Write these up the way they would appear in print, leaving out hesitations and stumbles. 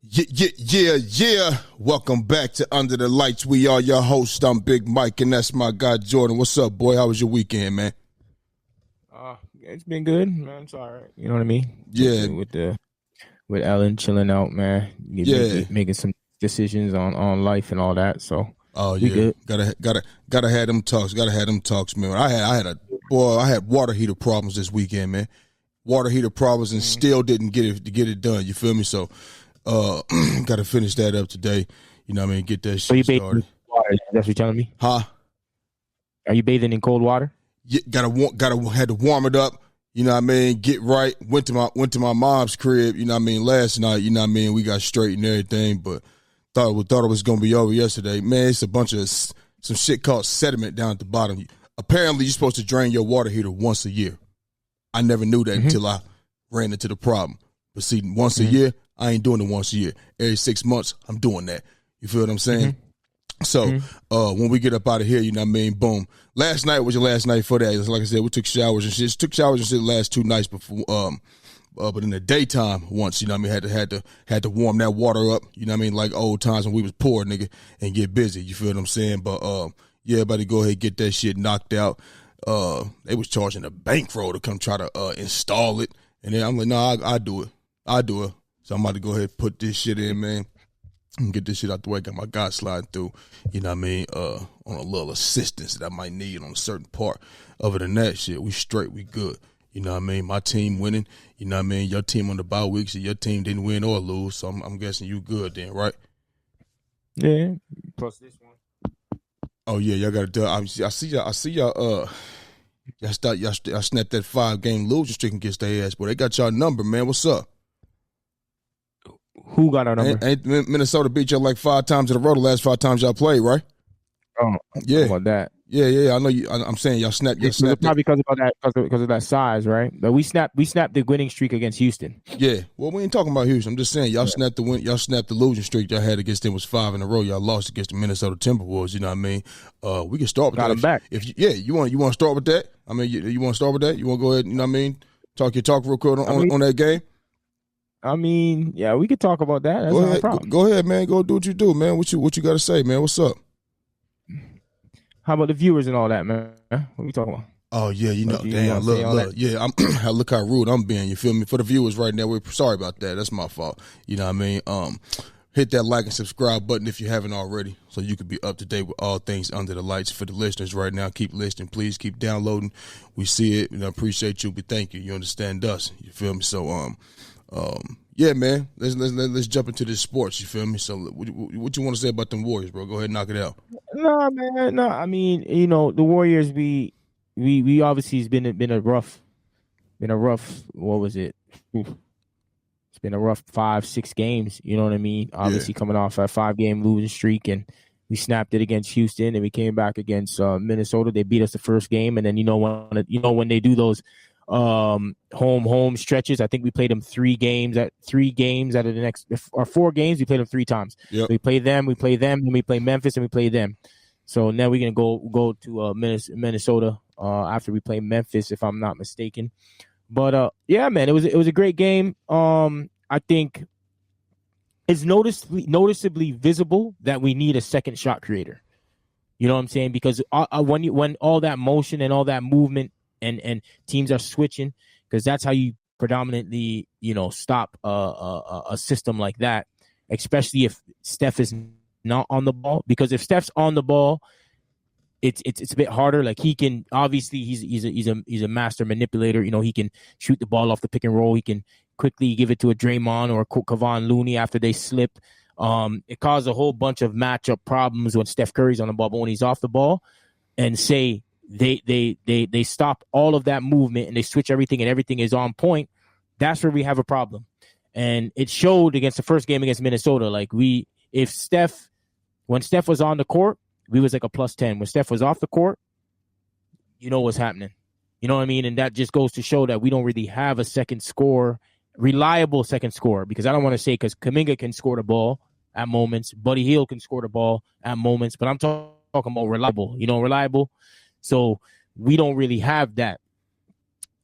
Yeah. Welcome back to Under the Lights. We are your host. I'm Big Mike, and that's my guy, Jordan. What's up, boy? How was your weekend, man? It's been good, man. It's all right. You know what I mean? Yeah. With Ellen chilling out, man. Making some decisions on life and all that. So we good. Gotta have them talks. Man. I had water heater problems this weekend, man. Water heater problems and still didn't get it done. You feel me? So gotta finish that up today. You know what I mean? Get that shit started. In water, that's what you're telling me? Huh? Are you bathing in cold water? Yeah, had to warm it up. You know what I mean? Get right. Went to my mom's crib. You know what I mean? Last night. You know what I mean? We got straight and everything, but thought it was gonna be over yesterday. Man, it's a bunch of some shit called sediment down at the bottom. Apparently, you're supposed to drain your water heater once a year. I never knew that until I ran into the problem. But see, once a year, I ain't doing it once a year. Every 6 months, I'm doing that. You feel what I'm saying? So when we get up out of here, you know what I mean? Boom. Last night was your last night for that. Like I said, we took showers and shit. The last 2 nights before. But in the daytime, once, you know what I mean, had to warm that water up. You know what I mean, like old times when we was poor, nigga, and get busy. You feel what I'm saying? But yeah, everybody go ahead and get that shit knocked out. They was charging a bankroll to come try to install it, and then I'm like, no, I do it. So I'm about to go ahead and put this shit in, man. And get this shit out the way. Got my guy sliding through, you know what I mean, on a little assistance that I might need on a certain part. Other than that shit, we straight, we good. You know what I mean? My team winning, you know what I mean? Your team on the bye week, so your team didn't win or lose, so I'm guessing you good then, right? Yeah, plus this one. Oh, yeah, y'all got to do it. I see y'all, y'all snapped that 5-game losing streak against their ass, but they got y'all number, man. What's up? Who got our number? Ain't Minnesota beat y'all like 5 times in a row the last 5 times y'all played, right? Oh, yeah. About that. Yeah. I know you. I'm saying y'all snapped. Probably because of that size, right? But we snapped the winning streak against Houston. Yeah. Well, we ain't talking about Houston. I'm just saying y'all snapped the win. Y'all snapped the losing streak y'all had against them was 5 in a row. Y'all lost against the Minnesota Timberwolves. You know what I mean? We can start with that. Got them back. You want to start with that? I mean, you want to start with that? You want to go ahead? You know what I mean? Talk real quick on that game. I mean, yeah, we could talk about that. That's not a problem. Go ahead, man. Go do what you do, man. What you got to say, man? What's up? How about the viewers and all that, man? What are we talking about? Oh, yeah, damn, look. Yeah, look how rude I'm being, you feel me? For the viewers right now, we're sorry about that. That's my fault. You know what I mean? Hit that like and subscribe button if you haven't already, so you can be up to date with all things Under the Lights. For the listeners right now, keep listening. Please keep downloading. We see it, and I appreciate you. We thank you. You understand us. You feel me? So, yeah, man. Let's jump into this sports. You feel me? So, what you want to say about them Warriors, bro? Go ahead and knock it out. No, man. No, I mean, you know, the Warriors. We obviously has been a rough. What was it? It's been a rough 5-6 games. You know what I mean? Obviously, coming off a 5-game losing streak, and we snapped it against Houston, and we came back against Minnesota. They beat us the first game, and then when they do those home stretches. I think we played them 3 games out of the next 4 games. We played them 3 times. Yep. We play them, then we play Memphis, and we play them. So now we're gonna go to Minnesota after we play Memphis, if I'm not mistaken. But yeah, man, it was a great game. I think it's noticeably visible that we need a second shot creator. You know what I'm saying? Because when all that motion and all that movement and teams are switching, because that's how you predominantly, stop a system like that, especially if Steph is not on the ball. Because if Steph's on the ball, it's a bit harder. Like, he can, obviously he's a master manipulator. He can shoot the ball off the pick and roll. He can quickly give it to a Draymond or a Kevon Looney after they slip. It caused a whole bunch of matchup problems when Steph Curry's on the ball, but when he's off the ball, and say they stop all of that movement and they switch everything and everything is on point, that's where we have a problem. And it showed against the first game against Minnesota. Like, when Steph was on the court, we was like a +10. When Steph was off the court, you know what's happening. You know what I mean? And that just goes to show that we don't really have a reliable second scorer, because I don't want to say, because Kuminga can score the ball at moments, Buddy Hield can score the ball at moments, but I'm talking about reliable. So we don't really have that.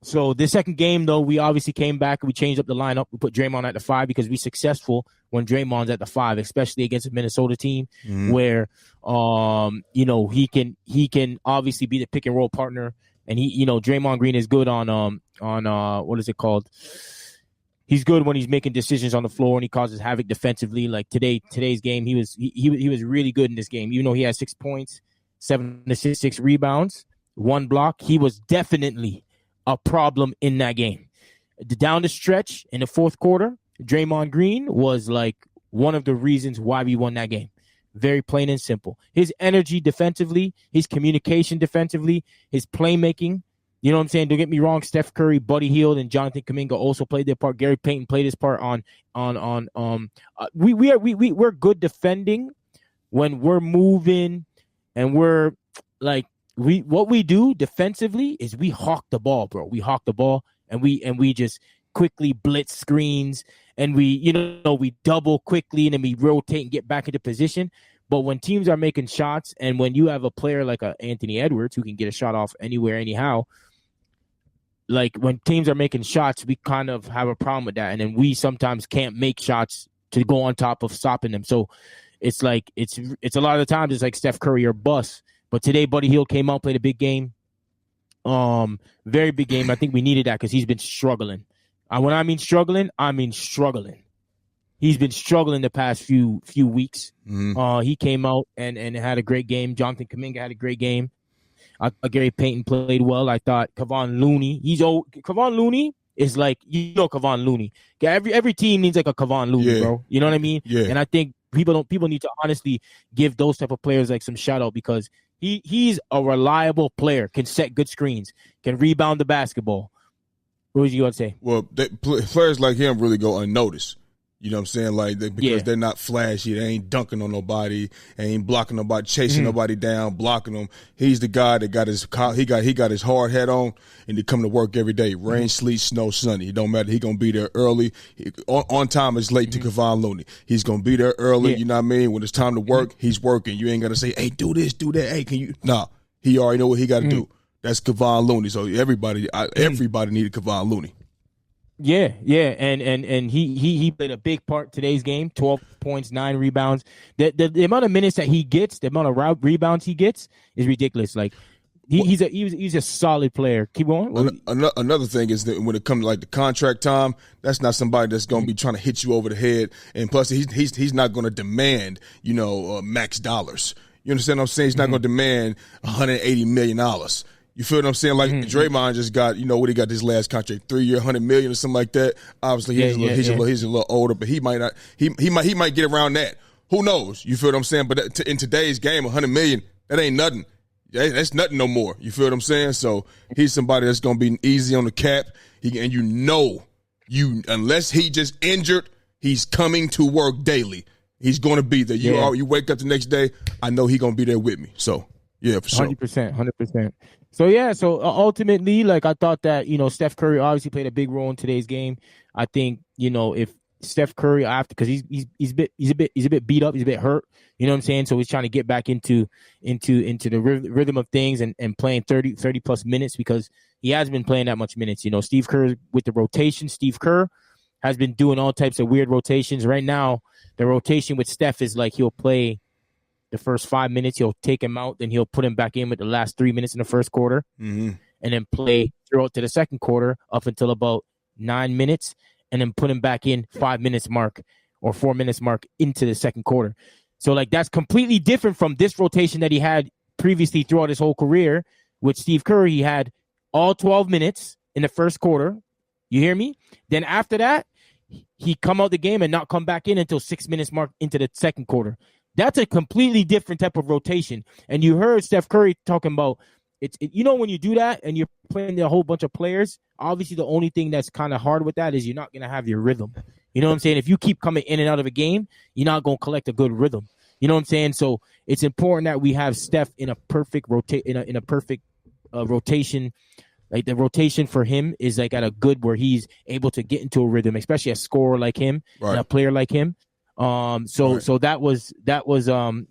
So this second game, though, we obviously came back and we changed up the lineup. We put Draymond at the 5 because we're successful when Draymond's at the 5, especially against a Minnesota team where, he can obviously be the pick and roll partner. And Draymond Green is good on what is it called? He's good when he's making decisions on the floor and he causes havoc defensively. Like today's game, he was really good in this game. Even though he had 6 points, 7 assists, 6 rebounds, 1 block, he was definitely a problem in that game. Down the stretch in the fourth quarter, Draymond Green was like one of the reasons why we won that game. Very plain and simple. His energy defensively, his communication defensively, his playmaking. You know what I'm saying? Don't get me wrong. Steph Curry, Buddy Hield, and Jonathan Kuminga also played their part. Gary Payton played his part we're good defending when we're moving and we're like what we do defensively is we hawk the ball, bro. We hawk the ball and we just quickly blitz screens and we double quickly and then we rotate and get back into position. But when teams are making shots and when you have a player like Anthony Edwards who can get a shot off anywhere, anyhow, like when teams are making shots, we kind of have a problem with that. And then we sometimes can't make shots to go on top of stopping them. So it's like it's a lot of the times it's like Steph Curry or bust. But today, Buddy Hield came out, played a big game. Very big game. I think we needed that because he's been struggling. When I mean struggling, I mean struggling. He's been struggling the past few weeks. He came out and had a great game. Jonathan Kuminga had a great game. Gary Payton played well. I thought Kevon Looney. Kevon Looney is like Kevon Looney. Every team needs like a Kevon Looney, bro. You know what I mean? Yeah. And I think people need to honestly give those type of players like some shout out because he's a reliable player. Can set good screens. Can rebound the basketball. What was you going to say? Well, players like him really go unnoticed. You know what I'm saying? Like because they're not flashy. They ain't dunking on nobody. Ain't blocking nobody, chasing nobody down, blocking them. He's the guy that got his hard hat on and he come to work every day. Rain, sleet, snow, sunny. It don't matter. He gonna be there early. On time is late to Kevon Looney. He's gonna be there early. You know what I mean? When it's time to work, he's working. You ain't gotta say, "Hey, do this, do that." Hey, can you? Nah, he already know what he got to do. That's Kevon Looney. So everybody needed Kevon Looney. Yeah, and he played a big part today's game. 12 points, 9 rebounds. The amount of minutes that he gets, the amount of rebounds he gets is ridiculous. Like he's a solid player. Keep going. Another thing is that when it comes to like the contract time, that's not somebody that's going to be trying to hit you over the head. And plus, he's not going to demand max dollars. You understand what I'm saying? He's not going to demand $180 million. You feel what I'm saying? Like Draymond just got, what he got this last contract, 3-year, $100 million or something like that. Obviously, he's a little older, but he might not. He might get around that. Who knows? You feel what I'm saying? But in today's game, $100 million, that ain't nothing. That's nothing no more. You feel what I'm saying? So he's somebody that's gonna be easy on the cap. Unless he just injured, he's coming to work daily. He's gonna be there. You wake up the next day, I know he's gonna be there with me. So yeah, for sure. 100%. So ultimately, like I thought that, Steph Curry obviously played a big role in today's game. I think, if Steph Curry because he's a bit beat up, he's a bit hurt, you know what I'm saying? So he's trying to get back into the rhythm of things and playing 30 plus minutes because he hasn't been playing that much minutes. Steve Kerr with the rotation, Steve Kerr has been doing all types of weird rotations. Right now, the rotation with Steph is like he'll play the first 5 minutes, he'll take him out, then he'll put him back in with the last 3 minutes in the first quarter, and then play throughout to the second quarter up until about 9 minutes, and then put him back in 5 minutes mark or 4 minutes mark into the second quarter. So, like, that's completely different from this rotation that he had previously throughout his whole career. With Steve Kerr, he had all 12 minutes in the first quarter. You hear me? Then after that, he come out the game and not come back in until 6 minutes mark into the second quarter. That's a completely different type of rotation. And you heard Steph Curry talking about when you do that and you're playing a whole bunch of players, obviously the only thing that's kind of hard with that is you're not going to have your rhythm. You know what I'm saying? If you keep coming in and out of a game, you're not going to collect a good rhythm. You know what I'm saying? So it's important that we have Steph in a perfect rotation. Like the rotation for him is like at a good where he's able to get into a rhythm, especially a scorer like him and a player like him. So that was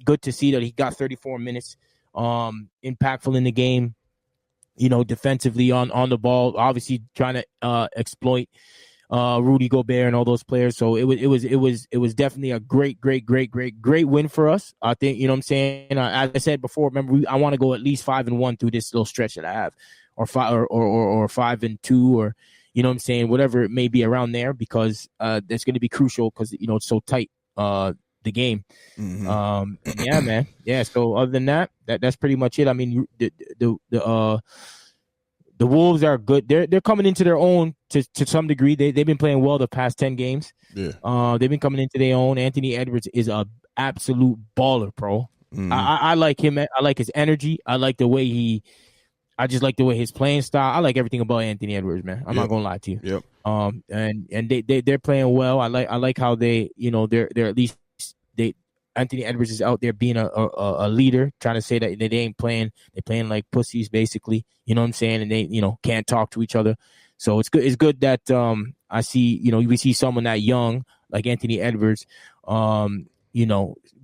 good to see that he got 34 minutes, impactful in the game. defensively on the ball, obviously trying to exploit Rudy Gobert and all those players. So it was definitely a great win for us. I think, you know what I'm saying? As I said before, remember, I want to go at least 5-1 through this little stretch that I have, or 5-2, or, you know what I'm saying, whatever it may be around there, because that's going to be crucial, because, it's so tight, the game. Yeah, man. Yeah. So other than that's pretty much it. I mean, the Wolves are good. They're coming into their own to some degree. They've been playing well the past 10 games. Yeah. They've been coming into their own. Anthony Edwards is a absolute baller, bro. I like him. I like his energy. I just like the way his playing style. I like everything about Anthony Edwards, man. I'm not gonna lie to you. Yep. And they're playing well. I like how they're at least Anthony Edwards is out there being a leader, trying to say that they ain't playing. They're playing like pussies, basically. You know what I'm saying? And they, can't talk to each other. So it's good. It's good that I see, we see someone that young like Anthony Edwards,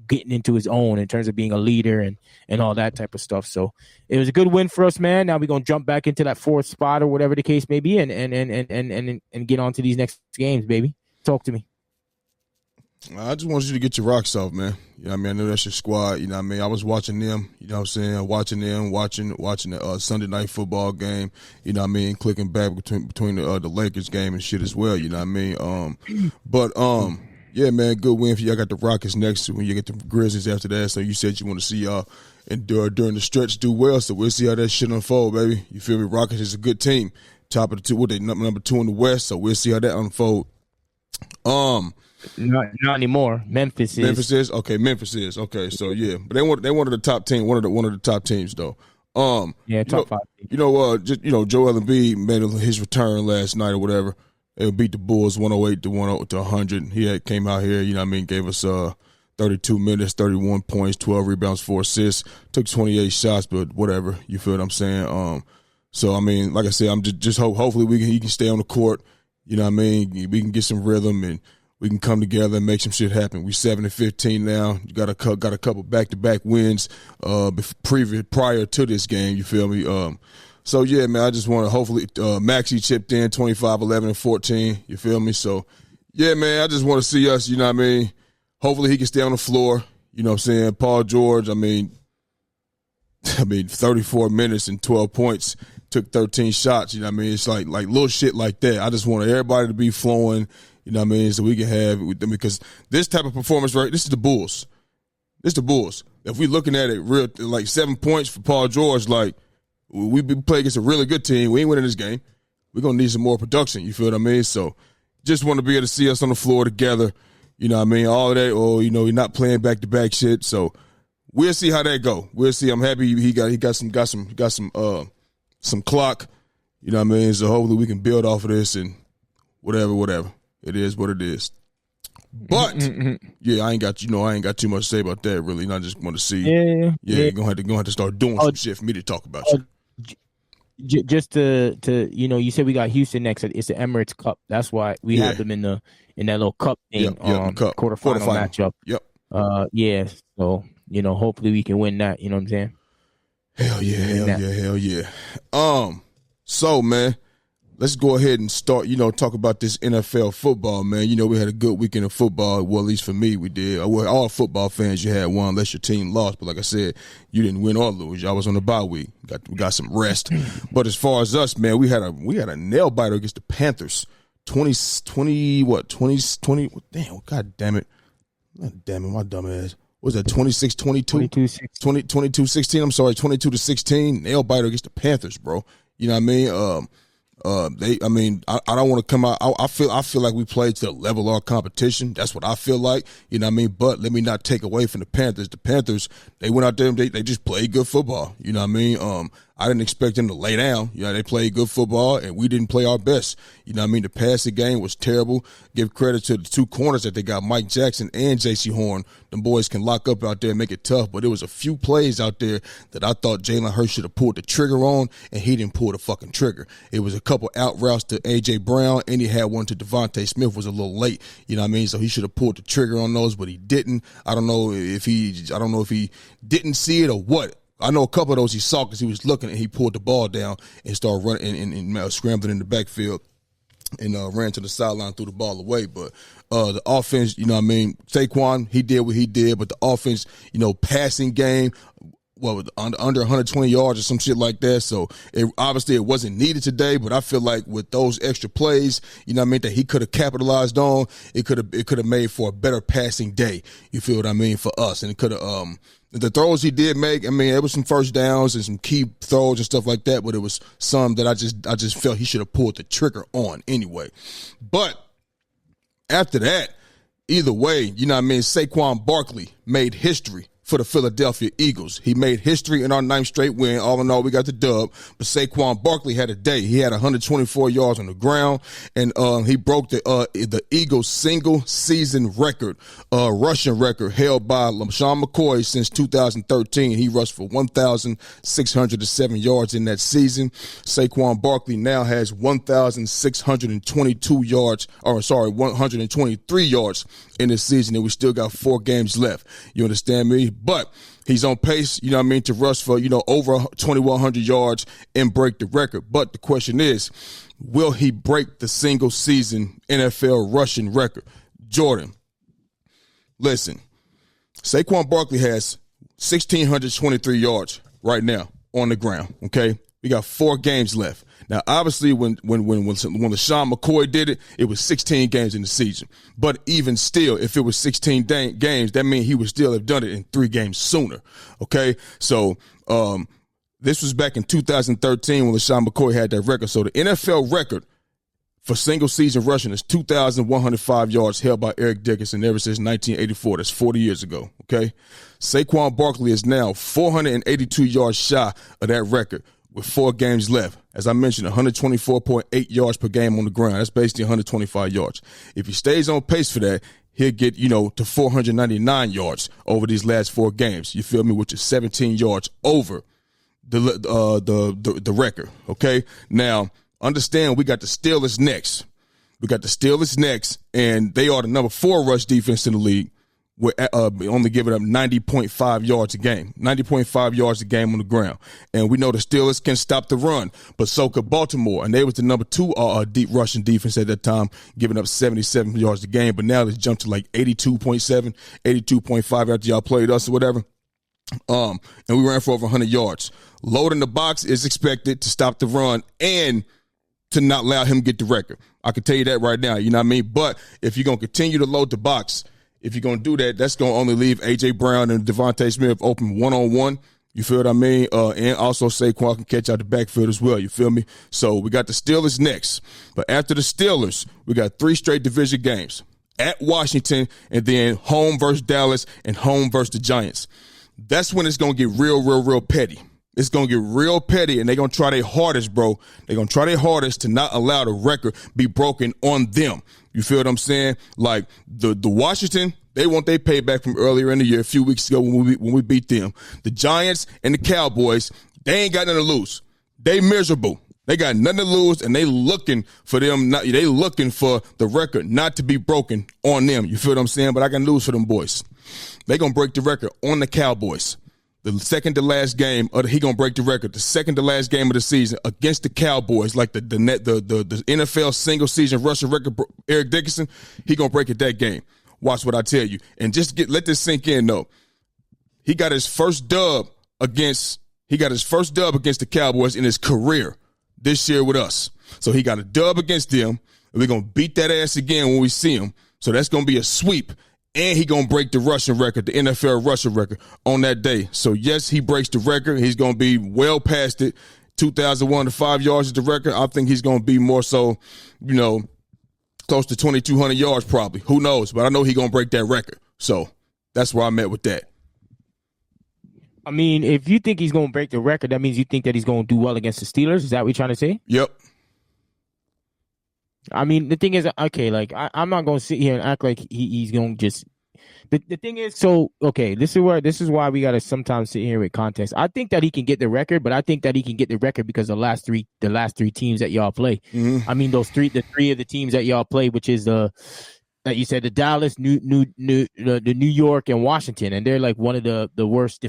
getting into his own in terms of being a leader and all that type of stuff. So it was a good win for us, man. Now we're gonna jump back into that fourth spot or whatever the case may be, and get on to these next games, baby. Talk to me. I just wanted you to get your rocks off, man. You know what I mean? I know that's your squad. You know what I mean? I was watching them, you know what I'm saying? Watching the Sunday night football game, you know what I mean? Clicking back between the Lakers game and shit as well, you know what I mean? Yeah, man, good win for you. I got the Rockets next when you get the Grizzlies after that. So you said you want to see y'all during the stretch do well. So we'll see how that shit unfold, baby. You feel me? Rockets is a good team. Top of the two, they number 2 in the West. So we'll see how that unfold. Not anymore. Memphis is. Okay, Memphis is. Okay, so yeah. But they one of the top team, one of the top teams though. Top 5. Joel Embiid made his return last night or whatever. They beat the Bulls 108 to 100. He came out here, you know what I mean, gave us 32 minutes, 31 points, 12 rebounds, 4 assists, took 28 shots, but whatever. You feel what I'm saying? So I mean, like I said, I'm just hopefully he can stay on the court. You know what I mean? We can get some rhythm and we can come together and make some shit happen. We 7-15 now. You got a couple back-to-back wins prior to this game. You feel me? So yeah, man. I just want to hopefully Maxey chipped in 25, 11, and 14. You feel me? So yeah, man. I just want to see us. You know what I mean? Hopefully he can stay on the floor. You know what I'm saying? Paul George. I mean, 34 minutes and 12 points. Took 13 shots. You know what I mean? It's like little shit like that. I just want everybody to be flowing. You know what I mean? So we can have with them, because this type of performance, right? This is the Bulls. If we're looking at it real, like 7 points for Paul George, like we play against a really good team. We ain't winning this game. We're gonna need some more production. You feel what I mean? So just want to be able to see us on the floor together. You know what I mean? All of that, you're not playing back to back shit. So we'll see how that go. We'll see. I'm happy he got some clock. You know what I mean? So hopefully we can build off of this and whatever. It is what it is. But yeah, I ain't got too much to say about that really. I just want to see. Yeah. You're gonna have to start doing some shit for me to talk about you. Just to you said we got Houston next. It's the Emirates Cup. That's why we have them in that little cup thing. Quarterfinal matchup. Yep. Yeah. So hopefully we can win that. You know what I'm saying? Hell yeah. So man, let's go ahead and start, talk about this NFL football, man. We had a good weekend of football. Well, at least for me, we did. Well, all football fans, you had one unless your team lost. But like I said, you didn't win or lose. Y'all was on the bye week. We got some rest. But as far as us, man, we had a nail biter against the Panthers. 20, damn, God damn it. God damn it, my dumb ass. What was that, 26-22? 22-16, I'm sorry, 22-16. Nail biter against the Panthers, bro. You know what I mean? I don't want to come out. I feel like we played to the level of our competition. That's what I feel like. You know what I mean? But let me not take away from the Panthers. The Panthers, they went out there and they just played good football. You know what I mean? I didn't expect them to lay down. They played good football, and we didn't play our best. You know what I mean? The passing game was terrible. Give credit to the two corners that they got, Mike Jackson and J.C. Horn. Them boys can lock up out there and make it tough, but there was a few plays out there that I thought Jalen Hurts should have pulled the trigger on, and he didn't pull the fucking trigger. It was a couple out routes to A.J. Brown, and he had one to Devontae Smith, was a little late. You know what I mean? So he should have pulled the trigger on those, but he didn't. I don't know if he didn't see it or what. I know a couple of those he saw because he was looking and he pulled the ball down and started running and scrambling in the backfield and ran to the sideline, threw the ball away. But the offense, you know what I mean, Saquon, he did what he did, but the offense, you know, passing game, under 120 yards or some shit like that. So obviously it wasn't needed today, but I feel like with those extra plays, you know what I mean, that he could have capitalized on, it could have made for a better passing day. You feel what I mean, for us. And it could have the throws he did make, I mean, it was some first downs and some key throws and stuff like that, but it was some that I just felt he should have pulled the trigger on anyway. But after that, either way, you know what I mean, Saquon Barkley made history for the Philadelphia Eagles. He made history in our 9th straight win. All in all, we got the dub. But Saquon Barkley had a day. He had 124 yards on the ground, and he broke the Eagles' single-season record, rushing record held by LaShawn McCoy since 2013. He rushed for 1,607 yards in that season. Saquon Barkley now has 1,623 yards in this season, and we still got 4 games left. You understand me? But he's on pace, you know what I mean, to rush for, you know, over 2,100 yards and break the record. But the question is, will he break the single-season NFL rushing record? Jordan, listen, Saquon Barkley has 1,623 yards right now on the ground, okay? We got 4 games left. Now, obviously, when LaShawn McCoy did it, it was 16 games in the season. But even still, if it was 16 games, that means he would still have done it in 3 games sooner. Okay, so this was back in 2013 when LaShawn McCoy had that record. So the NFL record for single-season rushing is 2,105 yards held by Eric Dickerson ever since 1984. That's 40 years ago. Okay, Saquon Barkley is now 482 yards shy of that record with 4 games left. As I mentioned, 124.8 yards per game on the ground. That's basically 125 yards. If he stays on pace for that, he'll get, you know, to 499 yards over these last 4 games. You feel me? Which is 17 yards over the record. Okay. Now, understand we got the Steelers next. And they are the number 4 rush defense in the league. We're only giving up 90.5 yards a game, 90.5 yards a game on the ground. And we know the Steelers can stop the run, but so could Baltimore. And they was the number 2 deep rushing defense at that time, giving up 77 yards a game. But now it's jumped to like 82.7, 82.5 after y'all played us or whatever. And we ran for over 100 yards. Loading the box is expected to stop the run and to not allow him to get the record. I can tell you that right now, you know what I mean? But if you're going to continue to load the box, if you're going to do that, that's going to only leave A.J. Brown and Devontae Smith open one-on-one. You feel what I mean? And also Saquon can catch out the backfield as well. You feel me? So we got the Steelers next. But after the Steelers, we got 3 straight division games. At Washington, and then home versus Dallas and home versus the Giants. That's when it's going to get real petty. It's going to get real petty, and they're going to try their hardest, bro. They're going to try their hardest to not allow the record be broken on them. You feel what I'm saying? Like the Washington, they want their payback from earlier in the year, a few weeks ago when we beat them. The Giants and the Cowboys, they ain't got nothing to lose. They miserable. They got nothing to lose, and they looking for them. They looking for the record not to be broken on them. You feel what I'm saying? But I can lose for them boys. They gonna break the record on the Cowboys. The second to last game, he gonna break the record. The second to last game of the season against the Cowboys, like the NFL single season rushing record, Eric Dickerson, he gonna break it that game. Watch what I tell you, and just let this sink in. Though he got his first dub against the Cowboys in his career this year with us. So he got a dub against them, and we're gonna beat that ass again when we see him. So that's gonna be a sweep. And he going to break the rushing record, the NFL rushing record on that day. So, yes, he breaks the record. He's going to be well past it. 2,105 yards is the record. I think he's going to be more so, you know, close to 2,200 yards probably. Who knows? But I know he's going to break that record. So, that's where I'm at with that. I mean, if you think he's going to break the record, that means you think that he's going to do well against the Steelers? Is that what you're trying to say? Yep. I mean, the thing is, okay, like, I'm not going to sit here and act like he's going to just – the thing is, so, okay, this is why we got to sometimes sit here with context. I think that he can get the record, but I think that he can get the record because the last three teams that y'all play. Mm-hmm. I mean, the three of the teams that y'all play, which is that you said the Dallas, the New York, and Washington, and they're like one of the worst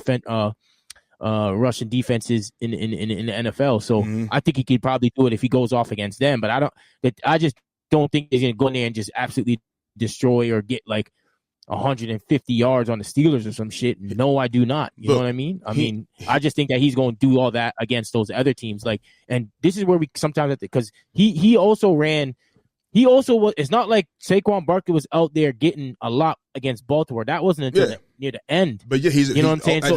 rushing defenses in the NFL. So I think he could probably do it if he goes off against them. But I just don't think he's going to go in there and just absolutely destroy or get like 150 yards on the Steelers or some shit. No, I do not. You know what I mean? I just think that he's going to do all that against those other teams. Like, and this is where we sometimes have to, because he also ran. He also was. It's not like Saquon Barkley was out there getting a lot against Baltimore. That wasn't until near the end. But yeah, you know what I'm saying. So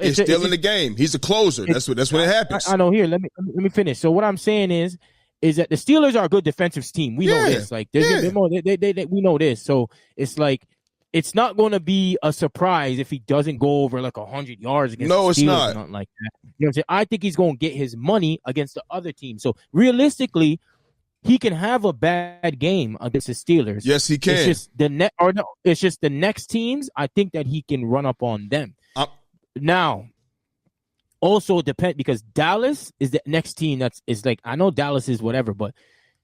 it's still in the game. He's a closer. That's what happens. I know. Here, let me finish. So what I'm saying is that the Steelers are a good defensive team. We know this. Like, we know this. So it's like, it's not going to be a surprise if he doesn't go over like 100 yards against the Steelers. No, it's not. Or nothing like that. You know what I'm saying? I think he's going to get his money against the other team. So realistically, he can have a bad game against the Steelers. Yes, he can. It's just the next teams. I think that he can run up on them. Now, also depend, because Dallas is the next team is like, I know Dallas is whatever, but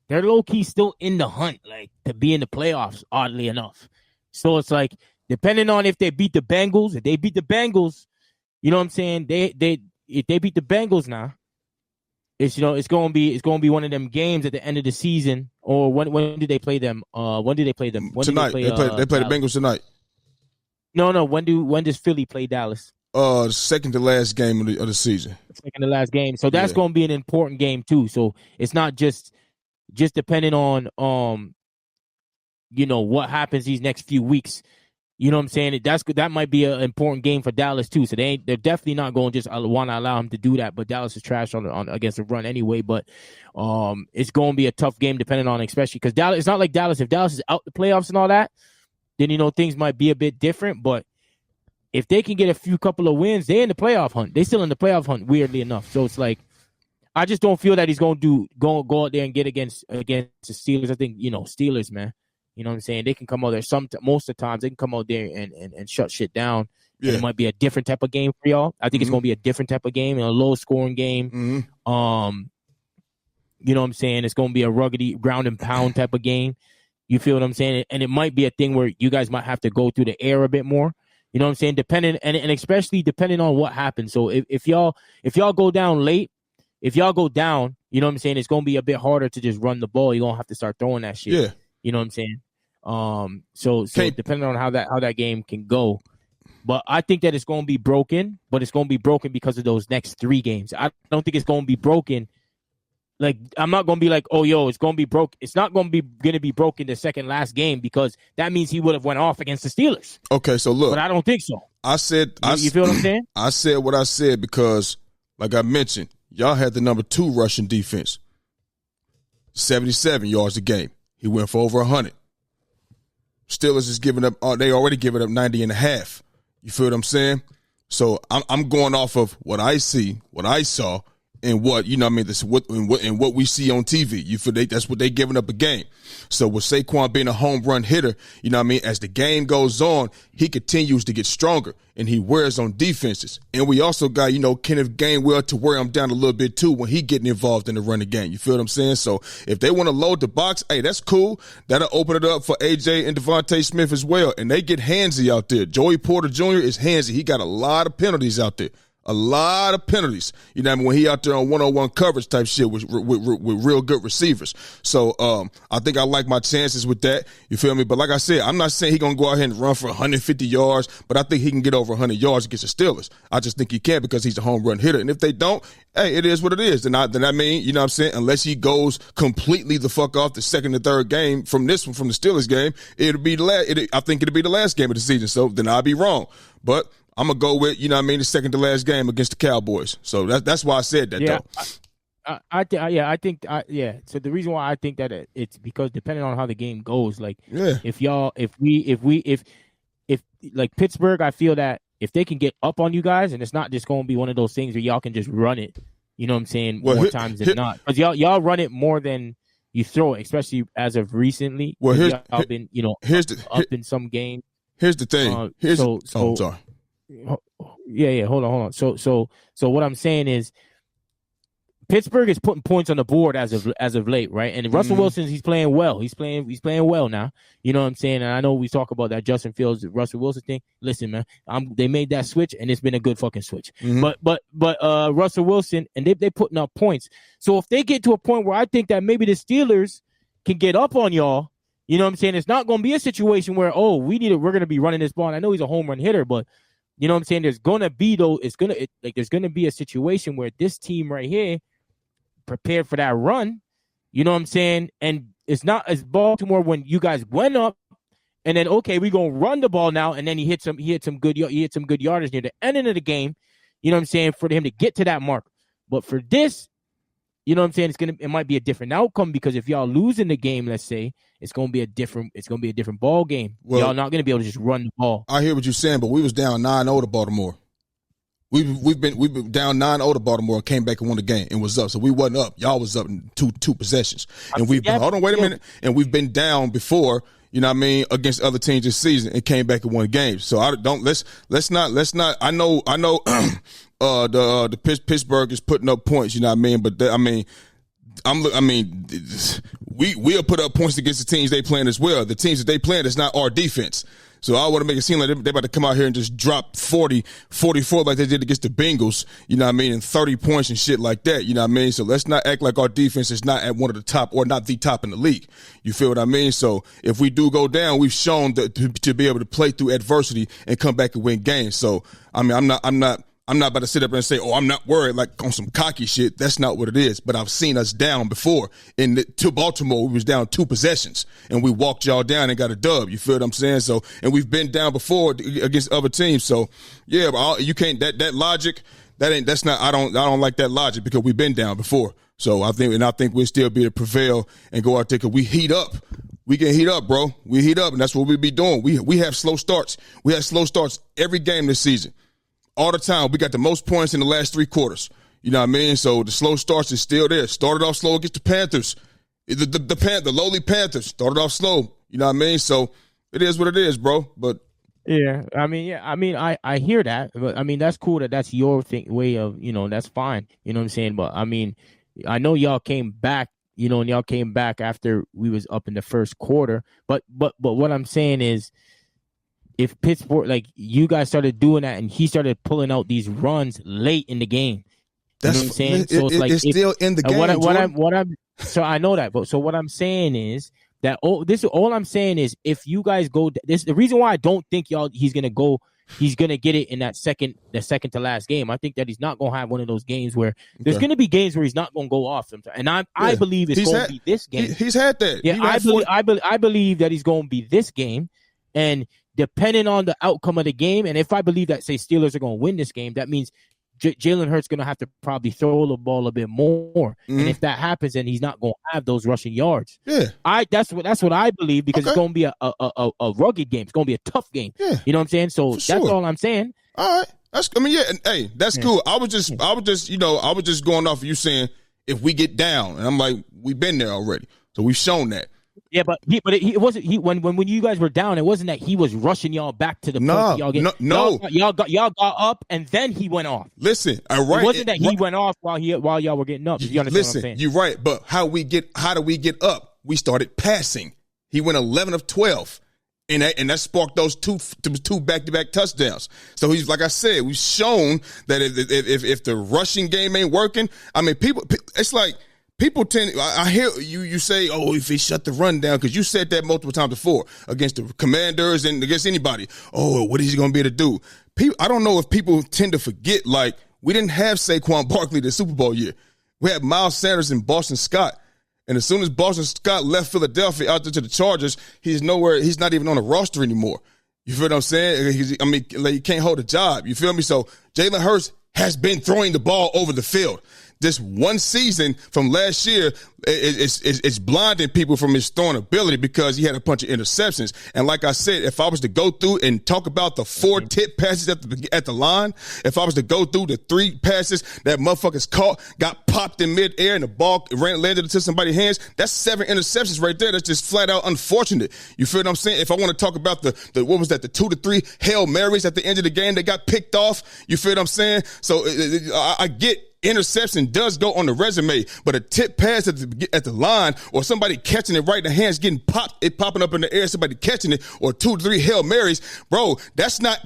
they're low key still in the hunt, like to be in the playoffs. Oddly enough, so it's like depending on if they beat the Bengals. If they beat the Bengals, you know what I'm saying? If they beat the Bengals now. It's going to be one of them games at the end of the season, or when did they play them? When did they play them? Tonight. They play the Bengals tonight. No. When does Philly play Dallas? Second to last game of the season. Second to last game. So that's going to be an important game too. So it's not just depending on what happens these next few weeks. You know what I'm saying? That might be an important game for Dallas too. So they're definitely not going to just want to allow him to do that. But Dallas is trash on against the run anyway. But it's going to be a tough game depending on, especially because Dallas. It's not like Dallas. If Dallas is out the playoffs and all that, then things might be a bit different. But if they can get a couple of wins, they're in the playoff hunt. They're still in the playoff hunt. Weirdly enough, so it's like I just don't feel that he's going to go out there and get against the Steelers. I think Steelers, man. You know what I'm saying? They can come out there most of the times. They can come out there and shut shit down. Yeah. It might be a different type of game for y'all. I think it's going to be a different type of game and a low scoring game. You know what I'm saying? It's going to be a ruggedy ground and pound type of game. You feel what I'm saying? And it might be a thing where you guys might have to go through the air a bit more. You know what I'm saying? Depending and especially depending on what happens. So if y'all go down late, you know what I'm saying? It's going to be a bit harder to just run the ball. You're going to have to start throwing that shit. Yeah. You know what I'm saying? So depending on how that game can go, but I think that it's going to be broken. But it's going to be broken because of those next 3 games. I don't think it's going to be broken. Like I'm not going to be like, oh yo, it's going to be broke. It's not going to be broken the second last game because that means he would have went off against the Steelers. Okay, so look, but I don't think so. I said, you feel what I'm saying? I said what I said because, like I mentioned, y'all had the number 2 rushing defense, 77 yards a game. He went for over 100. Steelers is giving up. They already giving up 90 and a half. You feel what I'm saying? So I'm going off of what I see, what I saw, and what what we see on TV. You feel that's what they giving up a game. So with Saquon being a home run hitter, you know what I mean, as the game goes on, he continues to get stronger and he wears on defenses. And we also got, Kenneth Gainwell to wear him down a little bit too when he getting involved in the running game. You feel what I'm saying? So if they want to load the box, hey, that's cool. That'll open it up for AJ and Devontae Smith as well. And they get handsy out there. Joey Porter Jr. is handsy. He got a lot of penalties out there. A lot of penalties, you know what I mean, when he out there on one-on-one coverage type shit with real good receivers. So I think I like my chances with that. You feel me? But like I said, I'm not saying he's going to go out here and run for 150 yards, but I think he can get over 100 yards against the Steelers. I just think he can because he's a home run hitter. And if they don't, hey, it is what it is. Then I mean, you know what I'm saying, unless he goes completely the fuck off the second or third game from this one, from the Steelers game, I think it'll be the last game of the season. So then I'll be wrong. But I'm going to go with, the second to last game against the Cowboys. So that's why I said that, though. I think. So the reason why I think that it's because depending on how the game goes, like if like Pittsburgh, I feel that if they can get up on you guys and it's not just going to be one of those things where y'all can just run it, you know what I'm saying, more times than not. Because y'all run it more than you throw it, especially as of recently. Well, y'all been, up in some games. Here's the thing. I'm sorry. Yeah. Hold on. So what I'm saying is Pittsburgh is putting points on the board as of late, right? And Russell Wilson, he's playing well. He's playing well now. You know what I'm saying? And I know we talk about that Justin Fields, Russell Wilson thing. Listen, man, they made that switch, and it's been a good fucking switch. But Russell Wilson, and they putting up points. So if they get to a point where I think that maybe the Steelers can get up on y'all, you know what I'm saying? It's not going to be a situation where we're going to be running this ball. And I know he's a home run hitter, but you know what I'm saying? There's going to be there's going to be a situation where this team right here prepared for that run. You know what I'm saying? And it's not as Baltimore when you guys went up and then, okay, we're going to run the ball now. And then he hit some good yardage near the end of the game. You know what I'm saying? For him to get to that mark. But for this, you know what I'm saying? It might be a different outcome because if y'all lose in the game, let's say, it's gonna be a different ball game. Well, y'all not gonna be able to just run the ball. I hear what you're saying, but we was down 9-0 to Baltimore. We've been down 9-0 to Baltimore and came back and won the game and was up. So we wasn't up. Y'all was up in two possessions. And hold on, wait a minute. And we've been down before, you know what I mean, against other teams this season and came back and won games. So let's not I know the Pittsburgh is putting up points, you know what I mean, but we'll put up points against the teams they playing as well. The teams that they playing, it's not our defense. So I want to make it seem like they're about to come out here and just drop 40, 44 like they did against the Bengals, you know what I mean, and 30 points and shit like that, you know what I mean? So let's not act like our defense is not at one of the top or not the top in the league. You feel what I mean? So if we do go down, we've shown to be able to play through adversity and come back and win games. So, I mean, I'm not about to sit up and say, I'm not worried, like on some cocky shit. That's not what it is. But I've seen us down before. To Baltimore, we was down 2 possessions, and we walked y'all down and got a dub. You feel what I'm saying? So, and we've been down before against other teams. So, yeah, but you can't that logic. That's not. I don't like that logic because we've been down before. So I think we'll still be able to prevail and go out there because we heat up. We can heat up, bro. We heat up, and that's what we be doing. We have slow starts. We have slow starts every game this season. All the time. We got the most points in the last 3 quarters. You know what I mean? So the slow starts is still there. Started off slow against the Panthers. The lowly Panthers started off slow. You know what I mean? So it is what it is, bro. But I hear that. But I mean, that's cool that's your way of, that's fine. You know what I'm saying? But I mean, I know y'all came back, and y'all came back after we was up in the first quarter. But what I'm saying is, if Pittsburgh, like you guys started doing that and he started pulling out these runs late in the game, you know what I'm saying? So it's still in the game. So I know that, but so what I'm saying is that all I'm saying is if you guys go, the reason why I don't think he's gonna get it in the second to last game. I think that he's not gonna have one of those games where there's gonna be games where he's not gonna go off sometimes. And I believe it's gonna be this game. He's had that. Yeah, I believe that he's gonna be this game, and depending on the outcome of the game, and if I believe that, say, Steelers are going to win this game, that means Jalen Hurts going to have to probably throw the ball a bit more. And if that happens, then he's not going to have those rushing yards. Yeah, that's what I believe because it's going to be a rugged game. It's going to be a tough game. Yeah. You know what I'm saying? So that's all I'm saying. All right, that's cool. I was just going off of you saying if we get down, and I'm like, we've been there already, so we've shown that. Yeah, but it wasn't when you guys were down. It wasn't that he was rushing y'all back to the point. Y'all got up and then he went off. Listen, all right. It wasn't that he went off while y'all were getting up. You understand what I'm saying? You're right. But how do we get up? We started passing. He went 11 of 12, and that sparked those two back-to-back touchdowns. So he's like I said, we've shown that if the rushing game ain't working, I mean, it's like. People tend. I hear you say, if he shut the run down, because you said that multiple times before against the Commanders and against anybody. What is he going to be able to do? I don't know if people tend to forget, like, we didn't have Saquon Barkley the Super Bowl year. We had Miles Sanders and Boston Scott. And as soon as Boston Scott left Philadelphia out there to the Chargers, he's nowhere. He's not even on the roster anymore. You feel what I'm saying? He can't hold a job. You feel me? So Jalen Hurts has been throwing the ball over the field. This one season from last year, it's blinding people from his throwing ability because he had a bunch of interceptions. And like I said, if I was to go through and talk about the 4 tip passes at the line, if I was to go through the 3 passes that motherfuckers caught, got popped in midair, and the ball landed into somebody's hands, that's 7 interceptions right there. That's just flat out unfortunate. You feel what I'm saying? If I want to talk about the 2 to 3 Hail Marys at the end of the game that got picked off, you feel what I'm saying? So I get interception does go on the resume, but a tip pass at the line or somebody catching it right in the hands, getting popping up in the air, somebody catching it, or 2-3 Hail Marys, bro, that's not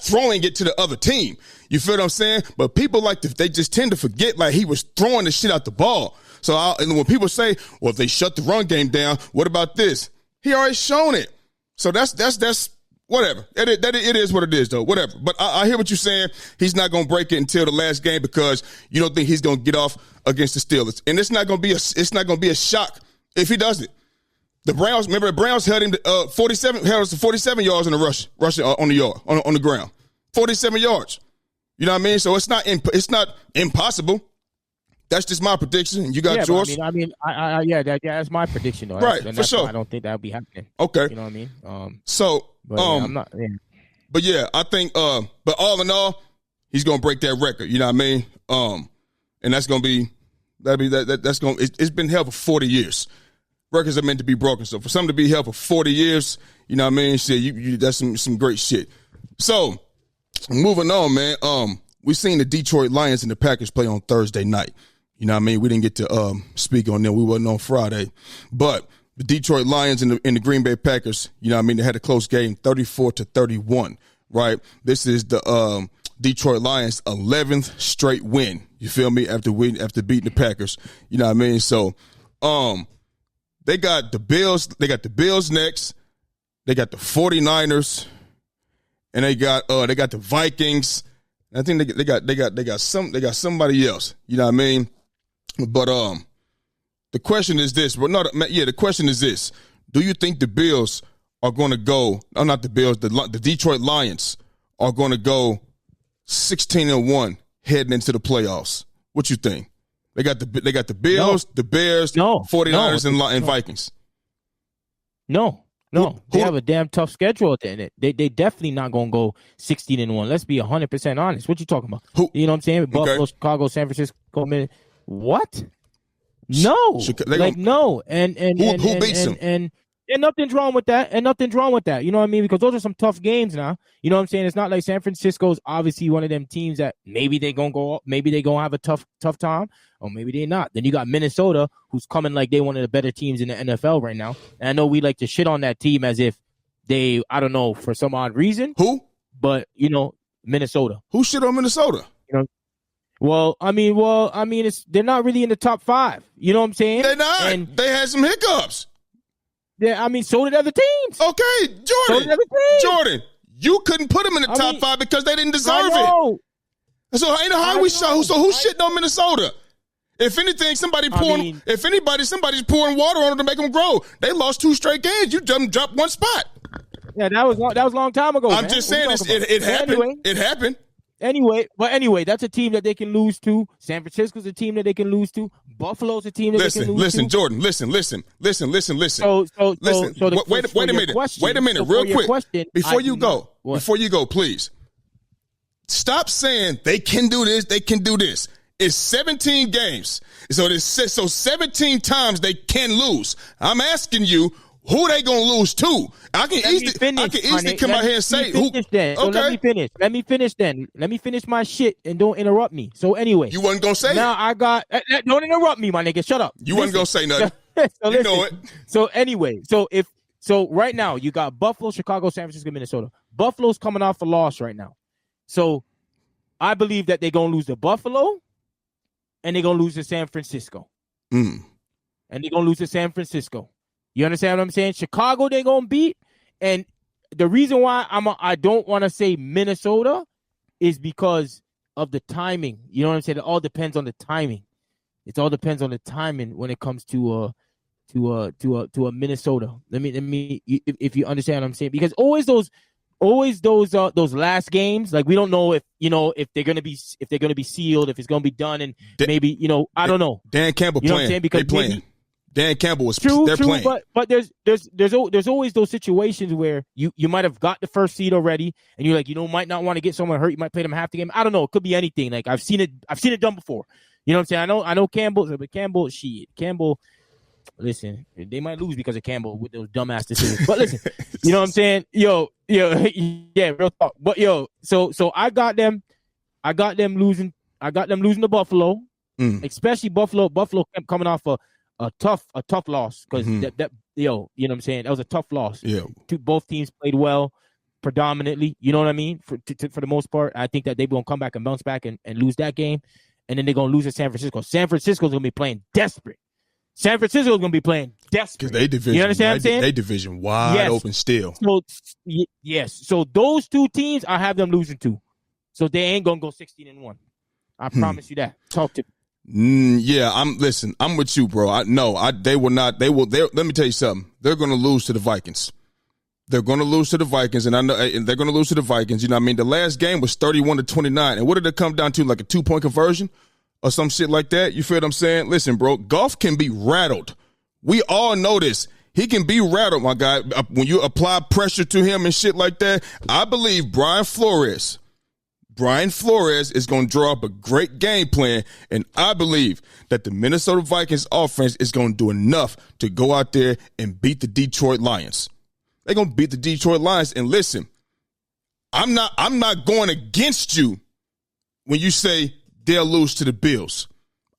throwing it to the other team. You feel what I'm saying? But people they just tend to forget like he was throwing the shit out the ball. So and when people say, well, if they shut the run game down, what about this? He already shown it. So that's whatever. It is what it is, though. Whatever. But I hear what you're saying. He's not going to break it until the last game because you don't think he's going to get off against the Steelers. And it's not going to be a shock if he does it. The Browns held him to 47 yards in the rush on the ground. 47 yards. You know what I mean? So it's not impossible. That's just my prediction. And you got yours? That's my prediction, though. Right, for sure. I don't think that would be happening. Okay. You know what I mean? I'm not. Yeah. But yeah, I think. But all in all, he's gonna break that record. You know what I mean? And that's gonna be that's gonna. It's been held for 40 years. Records are meant to be broken. So for something to be held for 40 years, you know what I mean? Shit, that's some great shit. So moving on, man. We seen the Detroit Lions and the Packers play on Thursday night. You know what I mean? We didn't get to speak on them. We wasn't on Friday, but the Detroit Lions and the Green Bay Packers, you know what I mean? They had a close game, 34-31, right? This is the Detroit Lions' 11th straight win. You feel me? After beating the Packers, you know what I mean? So, they got the Bills. They got the Bills next. They got the 49ers, and they got the Vikings. I think they got somebody else. You know what I mean? But the question is this. The question is this. Do you think the Bills are going to go? No, not the Bills. The Detroit Lions are going to go 16-1 heading into the playoffs. What you think? They got the Bills, the Bears, 49ers, and Vikings. No. They have a damn tough schedule at the end. They definitely not going to go 16-1. Let's be 100% honest. What you talking about? You know what I'm saying? Buffalo, Chicago, San Francisco. What? No. No. And who beats them? And nothing's wrong with that. You know what I mean? Because those are some tough games now. You know what I'm saying? It's not like San Francisco's obviously one of them teams that maybe they're going to go up. Maybe they're going to have a tough time. Or maybe they're not. Then you got Minnesota, who's coming like they're one of the better teams in the NFL right now. And I know we like to shit on that team as if they, I don't know, for some odd reason. Who? But, Minnesota. Who shit on Minnesota? Well, they're not really in the top 5. You know what I'm saying? They're not. And they had some hiccups. Yeah, so did other teams. Okay, Jordan, you couldn't put them in the top 5 because they didn't deserve it. So who's shitting on Minnesota? If anything, somebody's pouring water on them to make them grow. They lost 2 straight games. You dropped 1 spot. Yeah, that was a long time ago. I'm just saying it happened. Anyway, it happened. Anyway, that's a team that they can lose to. San Francisco's a team that they can lose to. Buffalo's a team that they can lose to. Listen, Jordan. Listen. So wait a minute, real quick. Before you go, please. Stop saying they can do this, they can do this. It's 17 games. So 17 times they can lose. I'm asking you, who they gonna lose to? I can easily come out here and say who. Okay. So let me finish. Let me finish my shit and don't interrupt me. So anyway, you wasn't gonna say now it. I got. Don't interrupt me, my nigga. Shut up. You wasn't gonna say nothing. So you know it. So anyway, so right now you got Buffalo, Chicago, San Francisco, Minnesota. Buffalo's coming off a loss right now. So I believe that they're gonna lose to Buffalo, and they're gonna lose to San Francisco. And they're gonna lose to San Francisco. You understand what I'm saying? Chicago, they're going to beat. And the reason why I don't want to say Minnesota is because of the timing. You know what I'm saying? It all depends on the timing. It all depends on the timing when it comes to a Minnesota. Let me if you understand what I'm saying, because always those last games, like we don't know if they're gonna be sealed, if it's gonna be done, and maybe I don't know. Dan Campbell playing. What I'm saying? Because they playing. Dan Campbell was true, playing. But there's always those situations where you might have got the first seed already, and you're like, might not want to get someone hurt. You might play them half the game. I don't know. It could be anything. Like I've seen it done before. You know what I'm saying? I know Campbell, but Campbell. Listen, they might lose because of Campbell with those dumbass decisions. But listen, you know what I'm saying? Yo, yeah, real talk. But so I got them losing I got them losing to Buffalo, especially Buffalo. Buffalo coming off a tough loss because that you know what I'm saying. That was a tough loss. Yeah, both teams played well, predominantly. You know what I mean. For the most part, I think that they're gonna come back and bounce back and lose that game, and then they're gonna lose to San Francisco. San Francisco's gonna be playing desperate. San Francisco's gonna be playing desperate because they division. You understand what I'm saying? They division wide open still. So yes, so those two teams I have them losing to, so they ain't gonna go 16-1. I promise you that. Talk to me. Yeah, I'm with you, bro. They will not. Let me tell you something. They're going to lose to the Vikings. They're going to lose to the Vikings, and I know they're going to lose to the Vikings. You know what I mean? The last game was 31-29, and what did it come down to? Like a 2-point conversion or some shit like that? You feel what I'm saying? Listen, bro, Goff can be rattled. We all know this. He can be rattled, my guy. When you apply pressure to him and shit like that, I believe Brian Flores is going to draw up a great game plan, and I believe that the Minnesota Vikings offense is going to do enough to go out there and beat the Detroit Lions. They're going to beat the Detroit Lions. And listen, I'm not going against you when you say they'll lose to the Bills.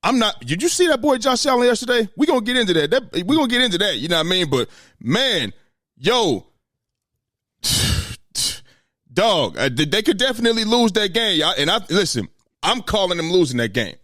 I'm not. Did you see that boy Josh Allen yesterday? We're going to get into that. We're going to get into that. You know what I mean? But, man, yo, dog, they could definitely lose that game. Listen, I'm calling them losing that game.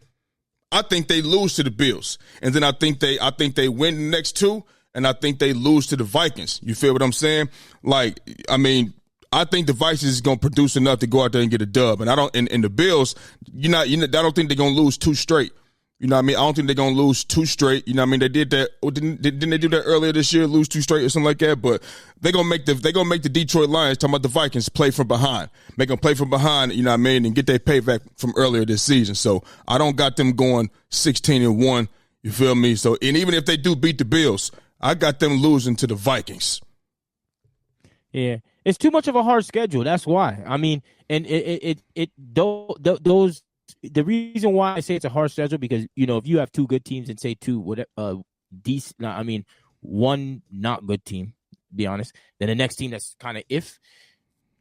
I think they lose to the Bills. And then I think they win the next two, and I think they lose to the Vikings. You feel what I'm saying? Like, I mean, I think the Vikings is going to produce enough to go out there and get a dub. And I don't. And the Bills, I don't think they're going to lose two straight. You know what I mean? I don't think they're going to lose two straight. You know what I mean? They did that. Didn't they do that earlier this year, lose two straight or something like that? But they're going to make the Detroit Lions, talking about the Vikings, play from behind. Make them play from behind, you know what I mean, and get their payback from earlier this season. So I don't got them going 16-1. You feel me? So, and even if they do beat the Bills, I got them losing to the Vikings. Yeah. It's too much of a hard schedule. That's why. I mean, and those the reason why I say it's a hard schedule because if you have two good teams and say one not good team, to be honest, then the next team that's kind of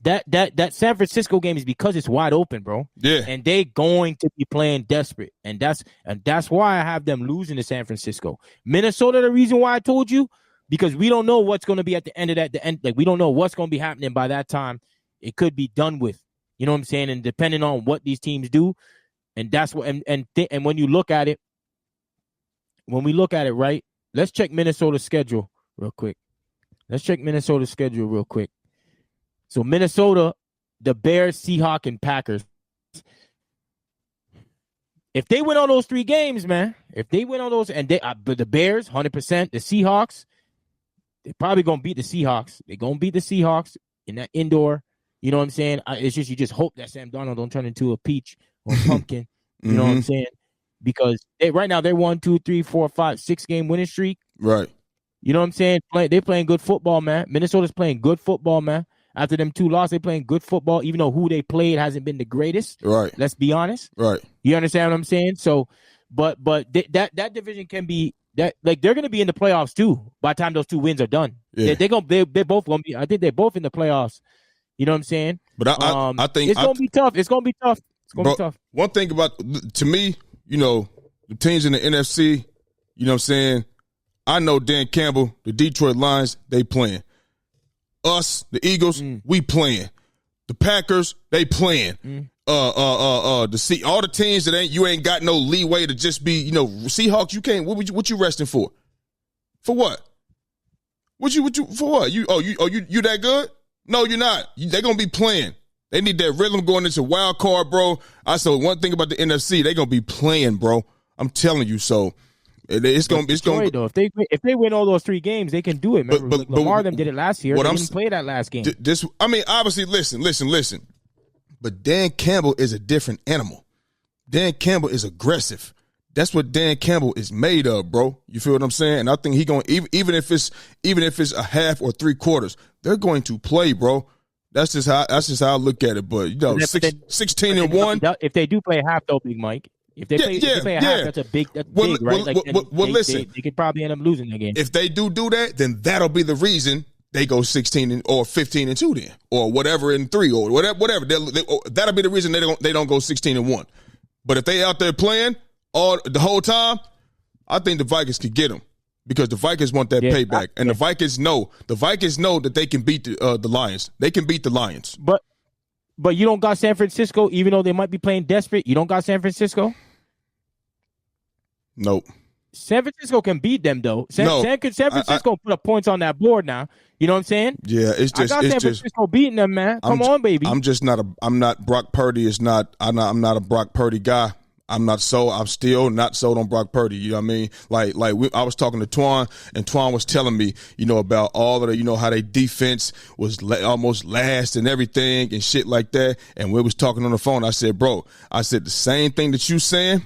that San Francisco game is because it's wide open, bro. Yeah, and they going to be playing desperate, and that's why I have them losing to San Francisco. Minnesota, the reason why I told you because we don't know what's going to be at the end of that. Like we don't know what's going to be happening by that time. It could be done with. You know what I'm saying? And depending on what these teams do. And that's what, and when you look at it, right? Let's check Minnesota's schedule real quick. So Minnesota, the Bears, Seahawks, and Packers. If they win all those three games, man, but the Bears, 100%, the Seahawks, they're probably gonna beat the Seahawks. They're gonna beat the Seahawks in that indoor. You know what I'm saying? It's just you just hope that Sam Darnold don't turn into a peach or pumpkin. You know what I'm saying? Because right now they're 1, 2, 3, 4, 5, 6 game winning streak. Right. You know what I'm saying? They're playing good football, man. Minnesota's playing good football, man. After them two losses, they're playing good football, even though who they played hasn't been the greatest. Right. Let's be honest. Right. You understand what I'm saying? So, but that division can be that like they're going to be in the playoffs too by the time those two wins are done. Yeah. They're both going to be. I think they're both in the playoffs. You know what I'm saying? But I think it's going to be tough. It's going to be tough. It's going to be tough. One thing to me, the teams in the NFC, you know what I'm saying? I know Dan Campbell, the Detroit Lions, they playing. Us, the Eagles, we playing. The Packers, they playing. All the teams that you ain't got no leeway to just be, Seahawks, you can't. What you resting for? For what? For what? You that good? No, you're not. They're gonna be playing. They need that rhythm going into wild card, bro. I saw one thing about the NFC, they're gonna be playing, bro. I'm telling you. So it's gonna though. If they win all those three games, they can do it. Remember, but Lamar them did it last year. They didn't play that last game. Obviously, listen. But Dan Campbell is a different animal. Dan Campbell is aggressive. That's what Dan Campbell is made of, bro. You feel what I'm saying? And I think he going even if it's a half or 3 quarters, they're going to play, bro. That's just how I look at it. But 16-1. If they do play a half, though, Big Mike. If they play a half, that's big, right? Listen, they could probably end up losing the game. If they do that, then that'll be the reason they go 16 or 15-2 then, or whatever in 3 or whatever. That'll be the reason they don't go 16-1. But if they out there playing the whole time, I think the Vikings could get them because the Vikings want that payback, and the Vikings know that they can beat the Lions. They can beat the Lions. But you don't got San Francisco, even though they might be playing desperate. You don't got San Francisco. Nope. San Francisco can beat them though. San Francisco put up points on that board now. You know what I'm saying? Yeah, it's just San Francisco beating them, man. Come on, baby. I'm not Brock Purdy is not. I'm not a Brock Purdy guy. I'm still not sold on Brock Purdy. You know what I mean? I was talking to Twan, and Twan was telling me, about all of the, how their defense was almost last and everything and shit like that. And we was talking on the phone. I said, bro, the same thing that you saying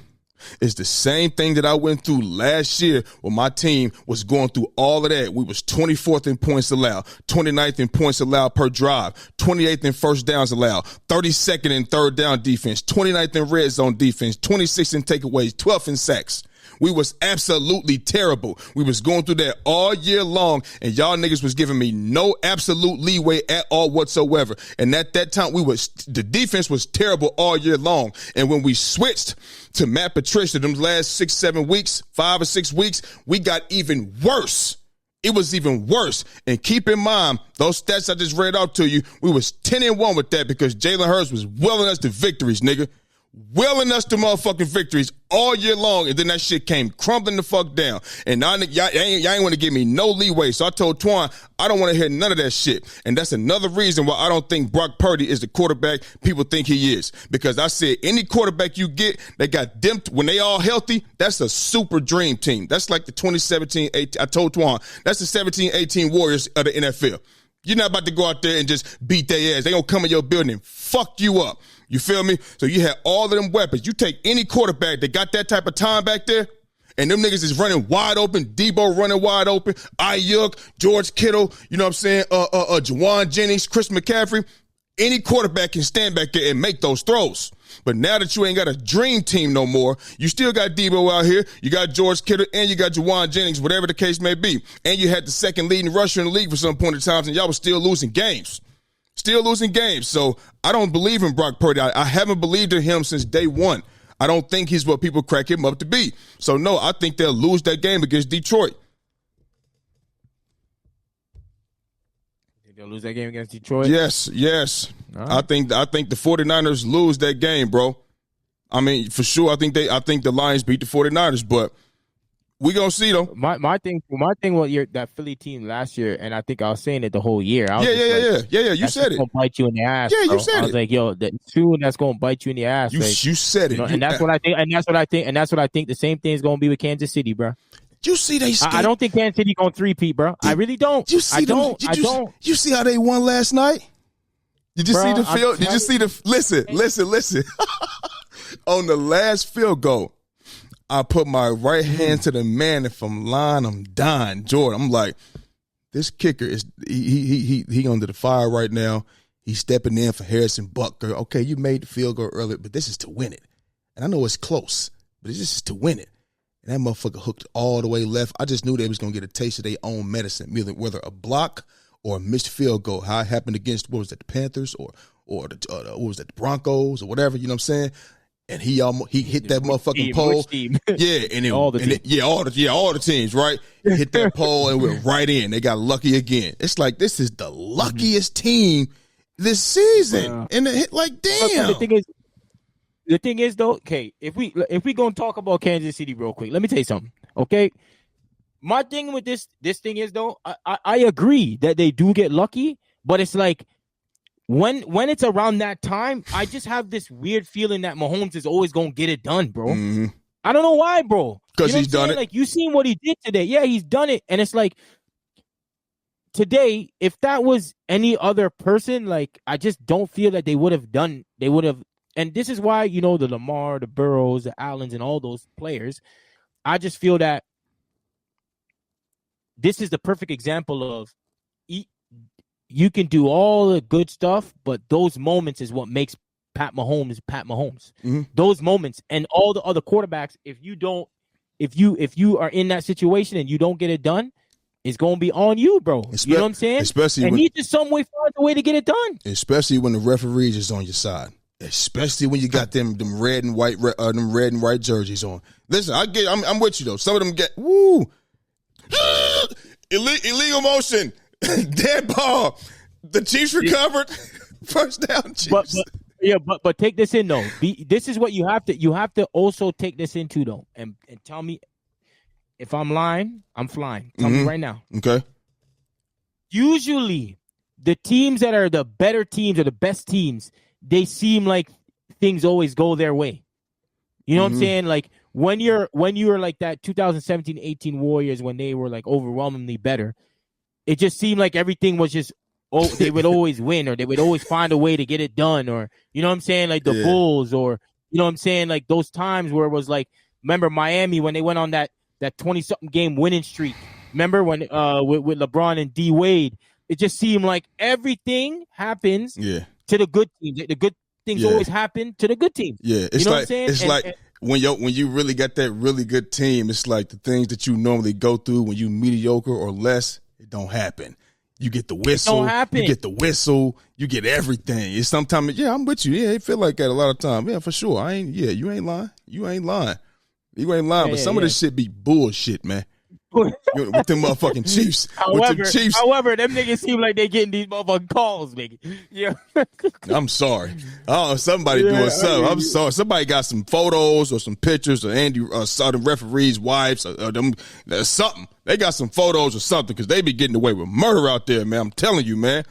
is the same thing that I went through last year when my team was going through all of that. We was 24th in points allowed, 29th in points allowed per drive, 28th in first downs allowed, 32nd in third down defense, 29th in red zone defense, 26th in takeaways, 12th in sacks. We was absolutely terrible. We was going through that all year long, and y'all niggas was giving me no absolute leeway at all whatsoever. And at that time, the defense was terrible all year long. And when we switched to Matt Patricia, them last 5 or 6 weeks, we got even worse. It was even worse. And keep in mind, those stats I just read out to you, we was 10-1 with that because Jalen Hurts was willing us to victories, nigga. Willing us to motherfucking victories all year long, and then that shit came crumbling the fuck down. And now y'all ain't want to give me no leeway. So I told Twan, I don't want to hear none of that shit. And that's another reason why I don't think Brock Purdy is the quarterback people think he is. Because I said any quarterback you get, they got them when they all healthy, that's a super dream team. That's like the 2017-18. I told Twan, that's the 17-18 Warriors of the NFL. You're not about to go out there and just beat their ass. They gonna come in your building and fuck you up. You feel me? So you had all of them weapons. You take any quarterback that got that type of time back there, and them niggas is running wide open, Debo running wide open, Ayuk, George Kittle, you know what I'm saying, Jawan Jennings, Chris McCaffrey. Any quarterback can stand back there and make those throws. But now that you ain't got a dream team no more, you still got Debo out here, you got George Kittle, and you got Jawan Jennings, whatever the case may be. And you had the second leading rusher in the league for some point in time, and y'all was still losing games. So I don't believe in Brock Purdy. I haven't believed in him since day one. I don't think he's what people crack him up to be. So, no, I think they'll lose that game against Detroit. They'll lose that game against Detroit? Yes. Right. I think the 49ers lose that game, bro. I mean, for sure, I think the Lions beat the 49ers, but we gonna see though. My thing with that Philly team last year, and I think I was saying it the whole year. Yeah. You said it. Gonna bite you in the ass. Yeah, bro. you said it. I was like, yo, that's gonna bite you in the ass. You said it. And that's what I think. And that's what I think. The same thing is gonna be with Kansas City, bro. You see they? I don't think Kansas City gonna three-peat, bro. I really don't. I don't. You see how they won last night? Did you see the field? Did you see the? Listen. On the last field goal, I put my right hand to the man, and from line, I'm dying. Jordan, I'm like, this kicker is he under the fire right now. He's stepping in for Harrison Butker. Okay, you made the field goal earlier, but this is to win it. And I know it's close, but this is to win it. And that motherfucker hooked all the way left. I just knew they was going to get a taste of their own medicine, whether a block or a missed field goal. How it happened against, what was that, the Panthers or what was that, the Broncos or whatever, you know what I'm saying? And he hit that motherfucking pole. Yeah, and all the teams, right? Hit that pole and went right in. They got lucky again. It's like this is the luckiest team this season. And it hit like damn. The thing is though, okay, if we gonna talk about Kansas City real quick, let me tell you something. Okay. My thing with this thing is though, I agree that they do get lucky, but it's like when it's around that time, I just have this weird feeling that Mahomes is always gonna get it done, bro. Mm-hmm. I don't know why, bro. Because he's done it. Like you seen what he did today. Yeah, he's done it. And it's like today, if that was any other person, like I just don't feel that they would have. And this is why, the Lamar, the Burrows, the Allens, and all those players, I just feel that this is the perfect example of you can do all the good stuff, but those moments is what makes Pat Mahomes Pat Mahomes. Mm-hmm. Those moments and all the other quarterbacks, if you are in that situation and you don't get it done, it's going to be on you, bro. You know what I'm saying? Especially he just some way finds a way to get it done. Especially when the referee is on your side. Especially when you got them red and white jerseys on. Listen, I'm with you though. Some of them get illegal motion, dead ball. The Chiefs recovered. First down, Chiefs. But take this in though. This is what you have to also take this into though, and tell me if I'm lying. I'm flying. Tell me right now. Okay. Usually, the teams that are the better teams or the best teams, they seem like things always go their way. You know what I'm saying? Like when you're like that 2017-18 Warriors when they were like overwhelmingly better, it just seemed like everything was just they would always win, or they would always find a way to get it done, or you know what I'm saying, like the Bulls, or you know what I'm saying, like those times where it was like, remember Miami when they went on that 20-something game winning streak? Remember when with LeBron and D Wade? It just seemed like everything happens to the good teams. The good things always happen to the good teams. Yeah, it's you know like it's like when you really got that really good team, it's like the things that you normally go through when you mediocre or less, it don't happen. You get the whistle. You get the whistle. You get everything. It's sometimes, I'm with you. Yeah, it feel like that a lot of time. Yeah, for sure. You ain't lying. You ain't lying. But some of this shit be bullshit, man. With them motherfucking Chiefs. However, them niggas seem like they getting these motherfucking calls, nigga. Yeah. I'm sorry. Oh, somebody doing something. I'm sorry. Somebody got some photos or some pictures of the referees' wives or them something. They got some photos or something because they be getting away with murder out there, man. I'm telling you, man.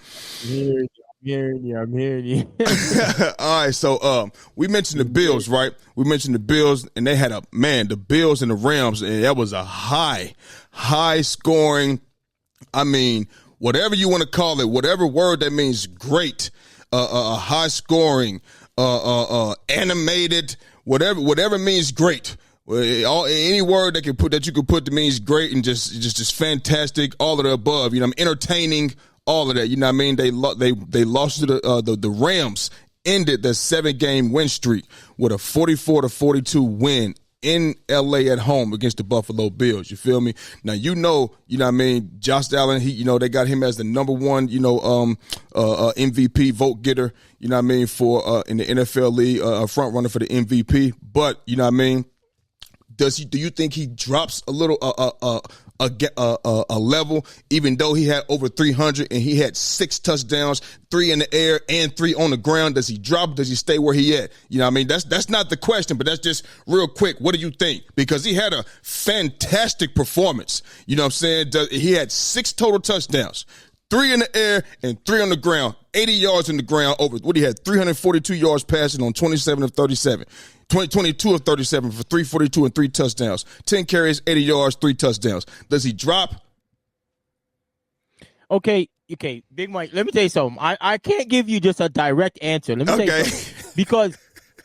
I'm hearing you. All right, so we mentioned the Bills, right? We mentioned the Bills, and they had the Bills and the Rams, and that was a high scoring. I mean, whatever you want to call it, whatever word that means, great, high scoring, animated, whatever means great. Any word that you could put that means great and just fantastic, all of the above. You know, entertaining. All of that, you know what I mean? They lost to the Rams, ended the 7-game win streak with a 44-42 win in LA at home against the Buffalo Bills. You feel me? Now you know what I mean. Josh Allen, they got him as the number one, MVP vote getter. You know what I mean, for in the NFL league, front runner for the MVP. But you know what I mean. Do you think he drops a little a level, even though he had over 300 and he had 6 touchdowns, 3 in the air and 3 on the ground? Does he drop? Does he stay where he at? You know what I mean? That's not the question, but that's just real quick. What do you think? Because he had a fantastic performance. You know what I'm saying? He had 6 total touchdowns, 3 in the air and 3 on the ground, 80 yards in the ground over what he had, 342 yards passing on 27 of 37. 22 of 37 for 342 and 3 touchdowns. 10 carries, 80 yards, 3 touchdowns. Does he drop? Okay, Big Mike, let me tell you something. I can't give you just a direct answer. Let me tell you something. Because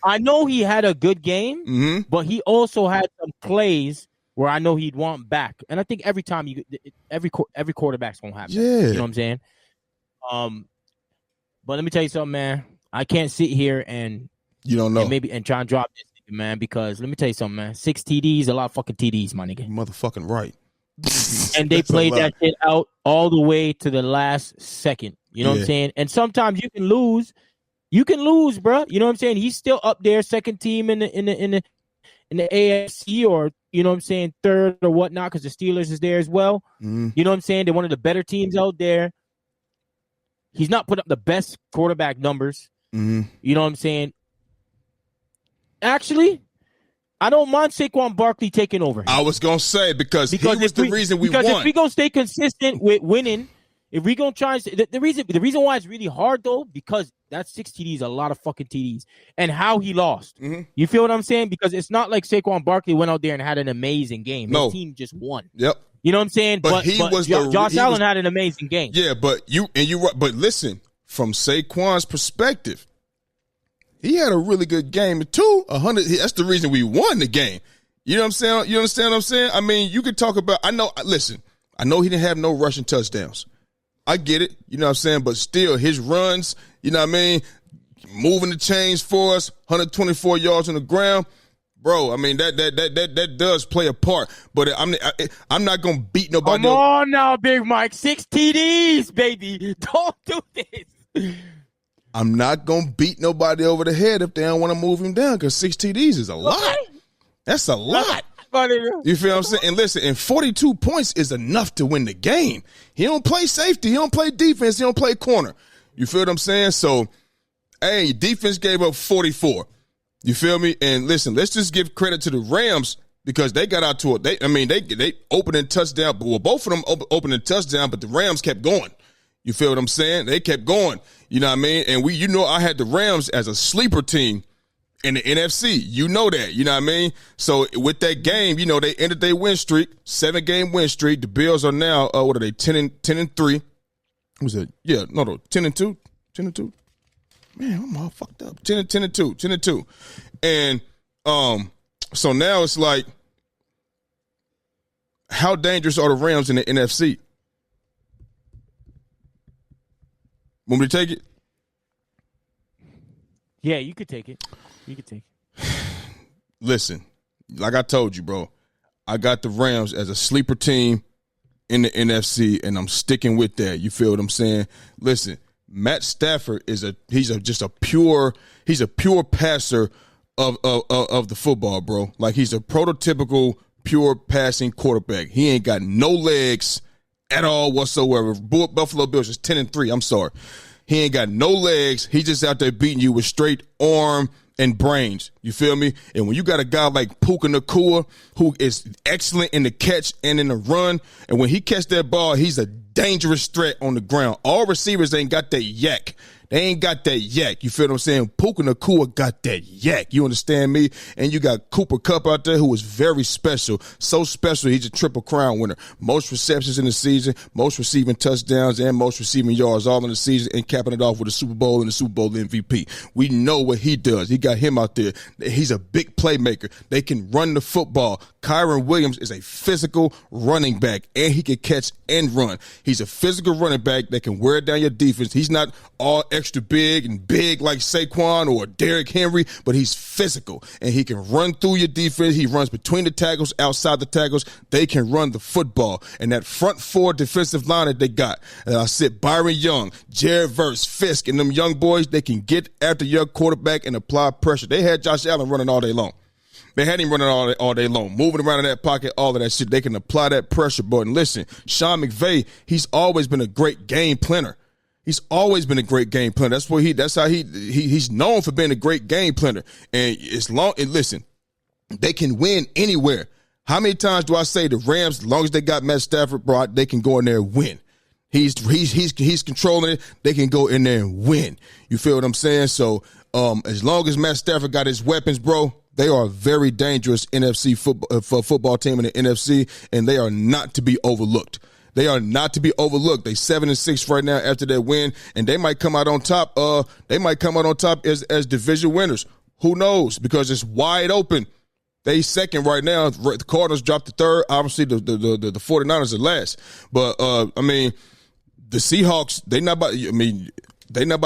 I know he had a good game, but he also had some plays where I know he'd want back. And I think every time every quarterback's going to have that. Yeah. You know what I'm saying? But let me tell you something, man. I can't sit here and you don't know. And try and drop this nigga, man, because let me tell you something, man. 6 TDs, a lot of fucking TDs, my nigga. Motherfucking right. And they played that shit out all the way to the last second. You know what I'm saying? And sometimes you can lose. You can lose, bro. You know what I'm saying? He's still up there, second team in the AFC, or you know what I'm saying, third or whatnot, because the Steelers is there as well. You know what I'm saying? They're one of the better teams out there. He's not put up the best quarterback numbers. You know what I'm saying? Actually, I don't mind Saquon Barkley taking over. I was going to say, because he was the reason we won. Because if we going to stay consistent with winning, if we going to try and the reason why it's really hard, though, because that's 6 TDs, a lot of fucking TDs, and how he lost. You feel what I'm saying? Because it's not like Saquon Barkley went out there and had an amazing game. No. His team just won. Yep. You know what I'm saying? But Josh Allen had an amazing game. Yeah, but listen, from Saquon's perspective, he had a really good game too. 100. That's the reason we won the game. You know what I'm saying? You understand what I'm saying? I mean, you could talk about. I know he didn't have no rushing touchdowns. I get it. You know what I'm saying? But still, his runs. You know what I mean? Moving the chains for us. 124 yards on the ground, bro. I mean that does play a part. But I'm not gonna beat nobody. Come on now, Big Mike. 6 TDs, baby. Don't do this. I'm not going to beat nobody over the head if they don't want to move him down because 6 TDs is a lot. That's a lot. You feel what I'm saying? And listen, and 42 points is enough to win the game. He don't play safety. He don't play defense. He don't play corner. You feel what I'm saying? So, hey, defense gave up 44. You feel me? And listen, let's just give credit to the Rams because they got out to it. They opened in touchdown. Well, both of them opened in touchdown, but the Rams kept going. You feel what I'm saying? They kept going. You know what I mean? And I had the Rams as a sleeper team in the NFC. You know that. You know what I mean? So with that game, they ended their win streak, 7-game win streak. The Bills are now, what are they, 10-3? Was it? Yeah, no, 10-2? 10-2? Man, I'm all fucked up. 10-2. And so now it's like, how dangerous are the Rams in the NFC? Want me to take it? Yeah, you could take it. Listen, like I told you, bro, I got the Rams as a sleeper team in the NFC, and I'm sticking with that. You feel what I'm saying? Listen, Matt Stafford he's a pure passer of the football, bro. Like he's a prototypical pure passing quarterback. He ain't got no legs at all whatsoever. Buffalo Bills is 10-3. I'm sorry. He ain't got no legs. He's just out there beating you with straight arm and brains. You feel me? And when you got a guy like Puka Nacua, who is excellent in the catch and in the run, and when he catch that ball, he's a dangerous threat on the ground. All receivers ain't got that yak. They ain't got that yak. You feel what I'm saying? Puka Nacua got that yak. You understand me? And you got Cooper Kupp out there who is very special. So special, he's a Triple Crown winner. Most receptions in the season, most receiving touchdowns, and most receiving yards all in the season, and capping it off with a Super Bowl and a Super Bowl MVP. We know what he does. He got him out there. He's a big playmaker. They can run the football. Kyron Williams is a physical running back, and he can catch and run. He's a physical running back that can wear down your defense. He's not all extra big like Saquon or Derrick Henry, but he's physical, and he can run through your defense. He runs between the tackles, outside the tackles. They can run the football. And that front four defensive line that they got, and I said Byron Young, Jared Verse, Fisk, and them young boys, they can get after your quarterback and apply pressure. They had Josh Allen running all day long. They had him running all day long, moving around in that pocket, all of that shit. They can apply that pressure. But listen, Sean McVay, he's always been a great game planner. He's always been a great game planner. That's how he's known for being a great game planner. And listen, they can win anywhere. How many times do I say the Rams, as long as they got Matt Stafford, bro, they can go in there and win. He's controlling it. They can go in there and win. You feel what I'm saying? So as long as Matt Stafford got his weapons, bro, they are a very dangerous NFC football team in the NFC, and they are not to be overlooked. They are not to be overlooked. They 7-6 right now after that win, and they might come out on top. They might come out on top as division winners. Who knows? Because it's wide open. They second right now. The Cardinals dropped the third. Obviously, the 49ers are last. But the Seahawks, they not about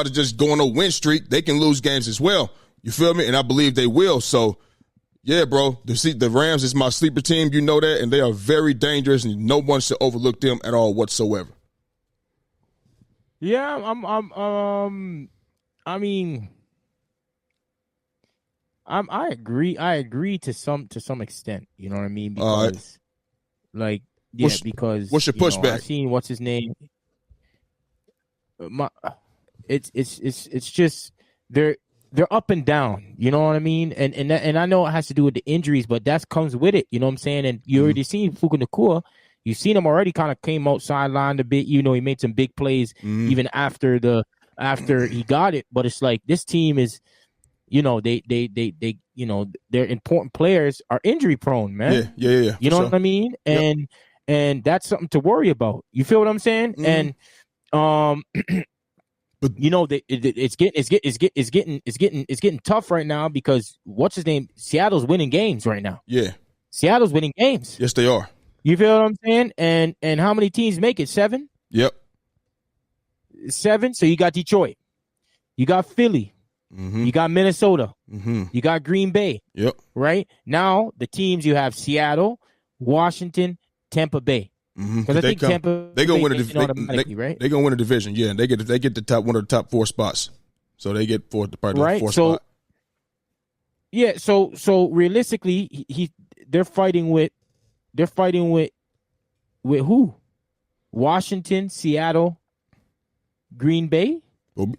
to just go on a win streak. They can lose games as well. You feel me? And I believe they will. So, yeah, bro, the Rams is my sleeper team. You know that, and they are very dangerous, and no one should overlook them at all whatsoever. Yeah, I agree. I agree to some extent. You know what I mean? Because, because what's your pushback? I've seen what's his name. It's just they're up and down, you know what I mean? And I know it has to do with the injuries, but that comes with it, you know what I'm saying? And you already seen Puka Nacua. You've seen him already kind of came out sidelined a bit. You know, he made some big plays even after he got it. But it's like this team is, you know, they their important players are injury prone, man. Yeah. You know what I mean? And that's something to worry about. You feel what I'm saying? And but you know, it's getting tough right now because what's his name? Seattle's winning games right now. Yeah, Seattle's winning games. Yes, they are. You feel what I'm saying? And how many teams make it? 7? Yep. 7. So you got Detroit, you got Philly, you got Minnesota, you got Green Bay. Yep. Right now, the teams you have Seattle, Washington, Tampa Bay. Because I think Tampa they gonna win a division, right? They're gonna win a division, yeah. And they get the top one of the top 4 spots. So they get fourth, probably right? fourth So spot. yeah, so realistically, they're fighting with who? Washington, Seattle, Green Bay. Well,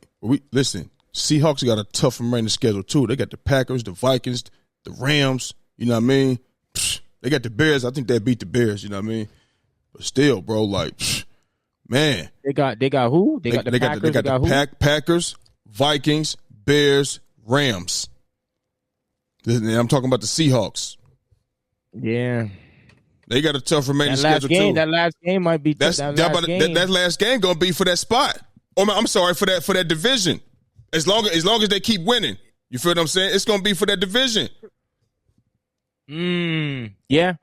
listen. Seahawks got a tough remaining schedule too. They got the Packers, the Vikings, the Rams. You know what I mean? They got the Bears. I think they beat the Bears. You know what I mean? But still, bro, like, man, They got who? They got the Packers. They got the who? Packers, Vikings, Bears, Rams. I'm talking about the Seahawks. Yeah. They got a tough remaining schedule too. That last game might be that last game gonna be for that spot. I'm sorry, for that division. As long as they keep winning, you feel what I'm saying? It's gonna be for that division. Yeah.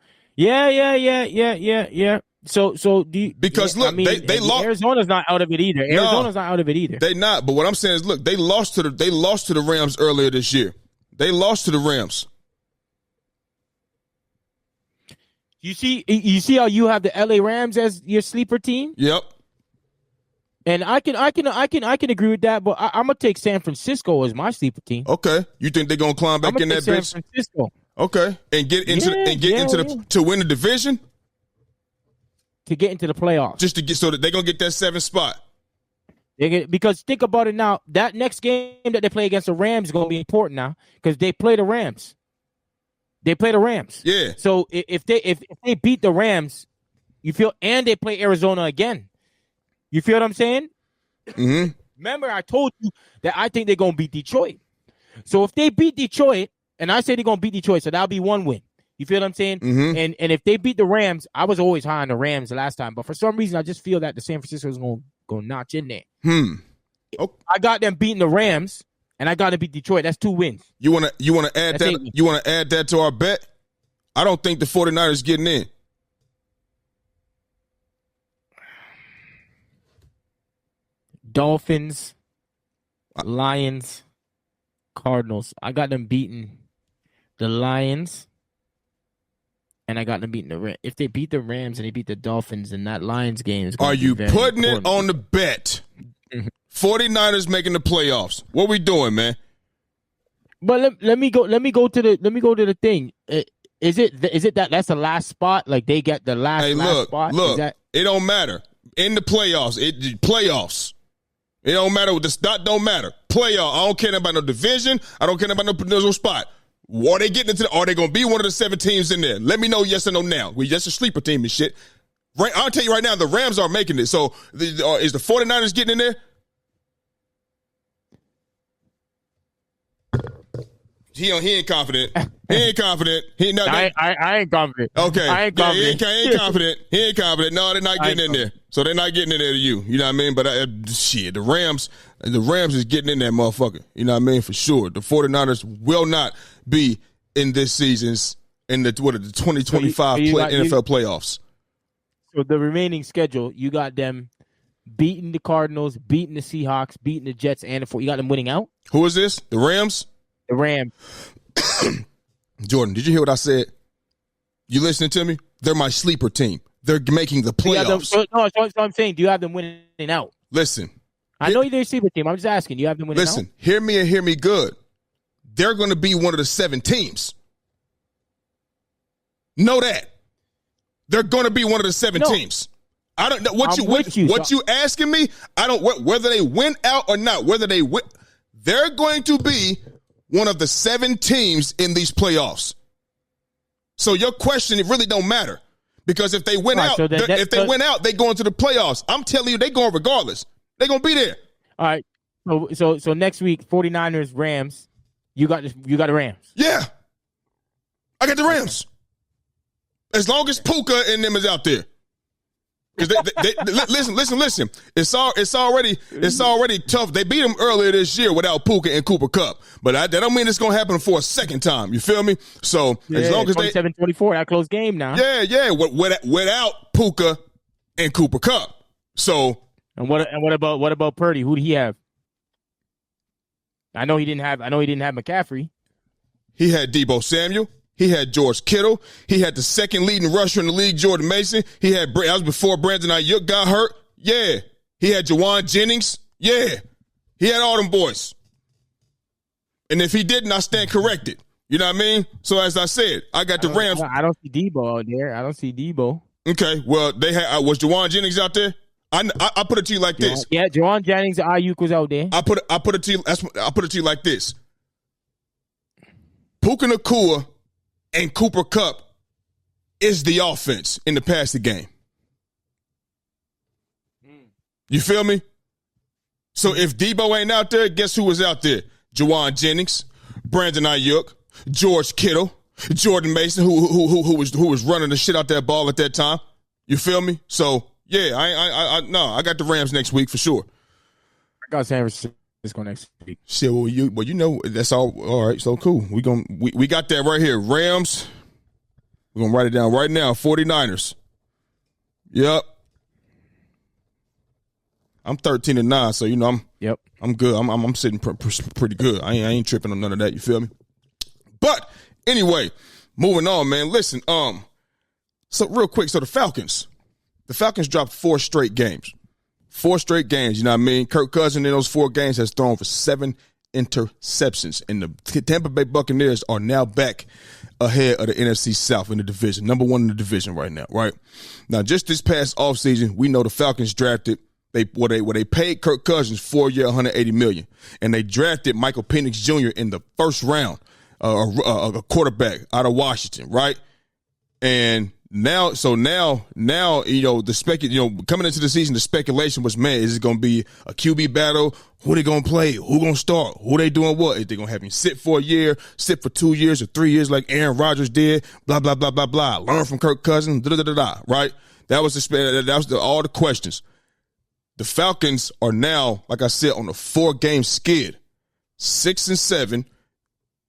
So do you, because look, they lost. Arizona's not out of it either. Arizona's not out of it either. They not. But what I'm saying is, look, they lost to the Rams earlier this year. They lost to the Rams. You see how you have the LA Rams as your sleeper team? Yep. And I can agree with that, but I'm gonna take San Francisco as my sleeper team. Okay, you think they're gonna climb back in that bitch? San Francisco. Okay, and get into to win the division, to get into the playoffs, just to get so that they're gonna get that 7th spot. Because think about it now, that next game that they play against the Rams is gonna be important now because they play the Rams. Yeah. So if they beat the Rams, you feel, and they play Arizona again. You feel what I'm saying? Mm-hmm. Remember, I told you that I think they're going to beat Detroit. So if they beat Detroit, and I say they're going to beat Detroit, so that'll be one win. You feel what I'm saying? Mm-hmm. And if they beat the Rams, I was always high on the Rams the last time. But for some reason, I just feel that the San Francisco is going to notch in there. Okay. I got them beating the Rams, and I got to beat Detroit. That's 2 wins. You want to add that? You want to add that to our bet? I don't think the 49ers getting in. Dolphins, Lions, Cardinals. I got them beating the Lions, and I got them beating the Rams. If they beat the Rams and they beat the Dolphins, then that Lions game is going Are to be you very putting important. it on the bet? 49ers making the playoffs. What we doing, man? But let me go to the thing. Is it that's the last spot? Like they get the last spot? Look, it don't matter. In the playoffs, playoffs. It don't matter. The spot don't matter. Playoff. I don't care about no division. I don't care about no spot. Are they getting into? Are they going to be one of the 7 teams in there? Let me know yes or no now. We just a sleeper team and shit. Right, I'll tell you right now, the Rams are making it. So is the 49ers getting in there? He ain't confident. He ain't confident. I ain't confident. Okay. I ain't confident. He ain't confident. He ain't confident. No, they're not getting in there. So they're not getting in there to you. You know what I mean? But shit, the Rams is getting in there, motherfucker. You know what I mean? For sure. The 49ers will not be in this season's in the 2025 NFL playoffs. So the remaining schedule, you got them beating the Cardinals, beating the Seahawks, beating the Jets, and you got them winning out. Who is this? The Rams? The Rams. Jordan, did you hear what I said? You listening to me? They're my sleeper team. They're making the playoffs. So I'm saying, do you have them winning out? Listen. I know you're a sleeper team. I'm just asking. Do you have them winning out? Listen, hear me and hear me good. They're going to be one of the 7 teams. Know that. They're going to be one of the 7 teams. I don't know what you asking me. I don't whether they win out or not. Whether they win, they're going to be one of the 7 teams in these playoffs. So your question, it really don't matter because if they win out, win out, they go into the playoffs. I'm telling you, they going regardless. They're gonna be there. All right. So next week, 49ers, Rams. You got the Rams. Yeah, I got the Rams. As long as Puka and them is out there. Because they listen. It's already tough. They beat them earlier this year without Puka and Cooper Kupp, but that don't mean it's gonna happen for a second time. You feel me? So as long as 27-24, that close game now. Yeah. Without Puka and Cooper Kupp. So and what about Purdy? Who did he have? I know he didn't have McCaffrey. He had Deebo Samuel. He had George Kittle. He had the second leading rusher in the league, Jordan Mason. That was before Brandon Ayuk got hurt. Yeah. He had Jawan Jennings. Yeah. He had all them boys. And if he didn't, I stand corrected. You know what I mean? So as I said, I got the Rams. I don't see Debo out there. I don't see Debo. Okay, well, they had was Jawan Jennings out there? I put it to you like this. Yeah, Jawan Jennings, Ayuk was out there. I put it to you. I put it to you like this. Puka Nacua and Cooper Kupp is the offense in the passing game. You feel me? So if Debo ain't out there, guess who was out there? Jawan Jennings, Brandon Ayuk, George Kittle, Jordan Mason, who was running the shit out that ball at that time. You feel me? So yeah, I got the Rams next week for sure. I got San Francisco next week. Shit, well you know that's all right. So cool. We got that right here. Rams. We're gonna write it down right now. 49ers. Yep. I'm 13-9, so you know I'm good. I'm sitting pretty good. I ain't tripping on none of that. You feel me? But anyway, moving on, man. Listen, so real quick, so the Falcons dropped 4 straight games. 4 straight games, you know what I mean? Kirk Cousins in those 4 games has thrown for 7 interceptions. And the Tampa Bay Buccaneers are now back ahead of the NFC South in the division. Number 1 in the division right now, right? Now, just this past offseason, we know the Falcons drafted they paid Kirk Cousins 4-year, $180 million, and they drafted Michael Penix Jr. in the first round, a quarterback out of Washington, right? And now, you know, coming into the season, the speculation was, man, is it going to be a QB battle? Who they going to play? Who going to start? Who they doing what? Is they going to have him sit for a year, sit for 2 years or 3 years like Aaron Rodgers did? Blah blah blah blah blah. Learn from Kirk Cousins. Da da da da. Right? That was all the questions. The Falcons are now, like I said, on a 4-game skid, 6-7,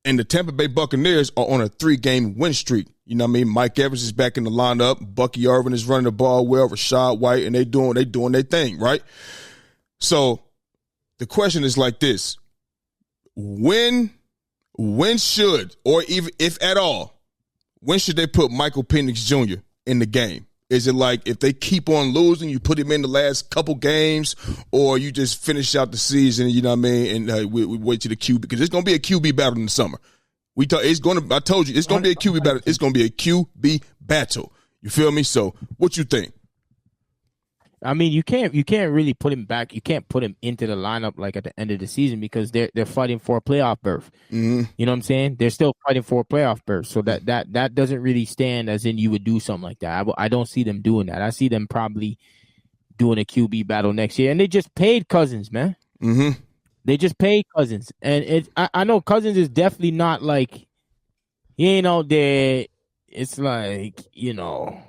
and the Tampa Bay Buccaneers are on a 3-game win streak. You know what I mean? Mike Evans is back in the lineup. Bucky Irvin is running the ball well. Rashad White, and they doing their thing, right? So the question is like this: when should, or even if at all, when should they put Michael Penix Jr. in the game? Is it like if they keep on losing, you put him in the last couple games, or you just finish out the season, you know what I mean, and we wait to the QB? Because it's going to be a QB battle in the summer. I told you, it's going to be a QB battle. It's going to be a QB battle. You feel me? So what you think? I mean, you can't really put him back. You can't put him into the lineup like at the end of the season because they're fighting for a playoff berth. Mm-hmm. You know what I'm saying? They're still fighting for a playoff berth. So that doesn't really stand as in you would do something like that. I don't see them doing that. I see them probably doing a QB battle next year. And they just paid Cousins, man. Mm-hmm. They just paid Cousins. And I know Cousins is definitely not like, he ain't out there. It's like, you know,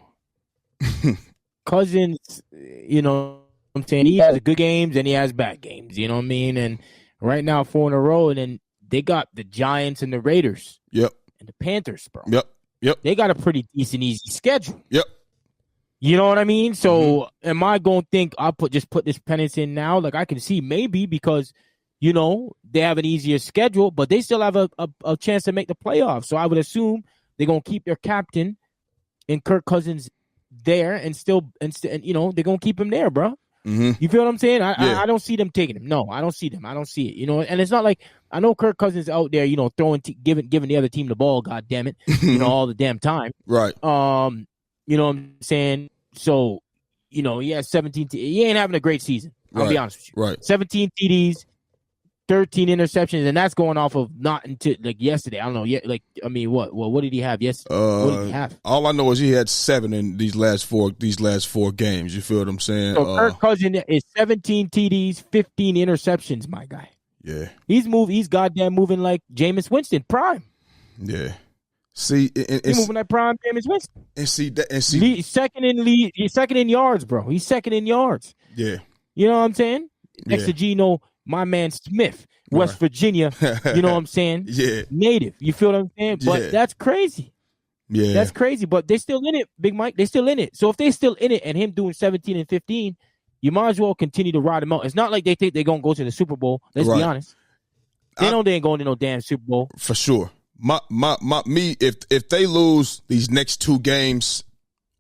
Cousins, you know what I'm saying, he has good games and he has bad games, you know what I mean? And right now, 4 in a row, and then they got the Giants and the Raiders. Yep. And the Panthers, bro. Yep. They got a pretty decent, easy schedule. Yep. You know what I mean? So am I going to think I'll put this pennant in now? Like, I can see maybe because, you know, they have an easier schedule, but they still have a chance to make the playoffs. So I would assume they're going to keep their captain and Kirk Cousins there and you know, they're going to keep him there, bro. Mm-hmm. You feel what I'm saying? I don't see them taking him. No, I don't see them. I don't see it. You know, and it's not like I know Kirk Cousins out there, you know, giving the other team the ball, God damn it, you know, all the damn time. Right. You know what I'm saying? So, you know, he has 17 he ain't having a great season. I'll be honest with you. Right. 17 TDs, 13 interceptions, and that's going off of not until like yesterday. I don't know. Yeah, like I mean, what did he have yesterday? What did he have? All I know is he had 7 in these last four games. You feel what I'm saying? So Kirk Cousins is 17 TDs, 15 interceptions. My guy. Yeah. He's goddamn moving like Jameis Winston prime. Yeah. See, he's moving like prime Jameis Winston. He's second in yards, bro. He's second in yards. Yeah. You know what I'm saying? Next to Geno, my man Smith, West Virginia. You know what I'm saying? Yeah. Native. You feel what I'm saying? But that's crazy. Yeah. That's crazy. But they're still in it, Big Mike. They're still in it. So if they're still in it and him doing 17 and 15, you might as well continue to ride him out. It's not like they think they're going to go to the Super Bowl. Let's be honest. They know they ain't going to no damn Super Bowl. For sure. If they lose these next 2 games,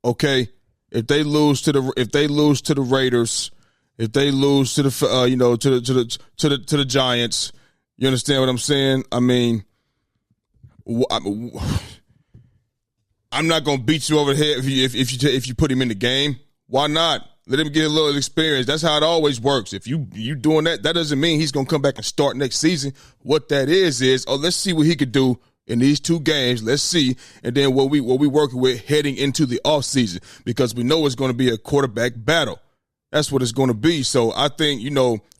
okay, if they lose to the Raiders, if they lose to the to the Giants, You understand what I'm saying? I mean, I'm not gonna beat you over the head if you put him in the game. Why not? Let him get a little experience. That's how it always works. If you doing that doesn't mean he's gonna come back and start next season. What that is let's see what he could do in these 2 games. Let's see, and then what we working with heading into the offseason, because we know it's going to be a quarterback battle. That's what it's going to be. So I think,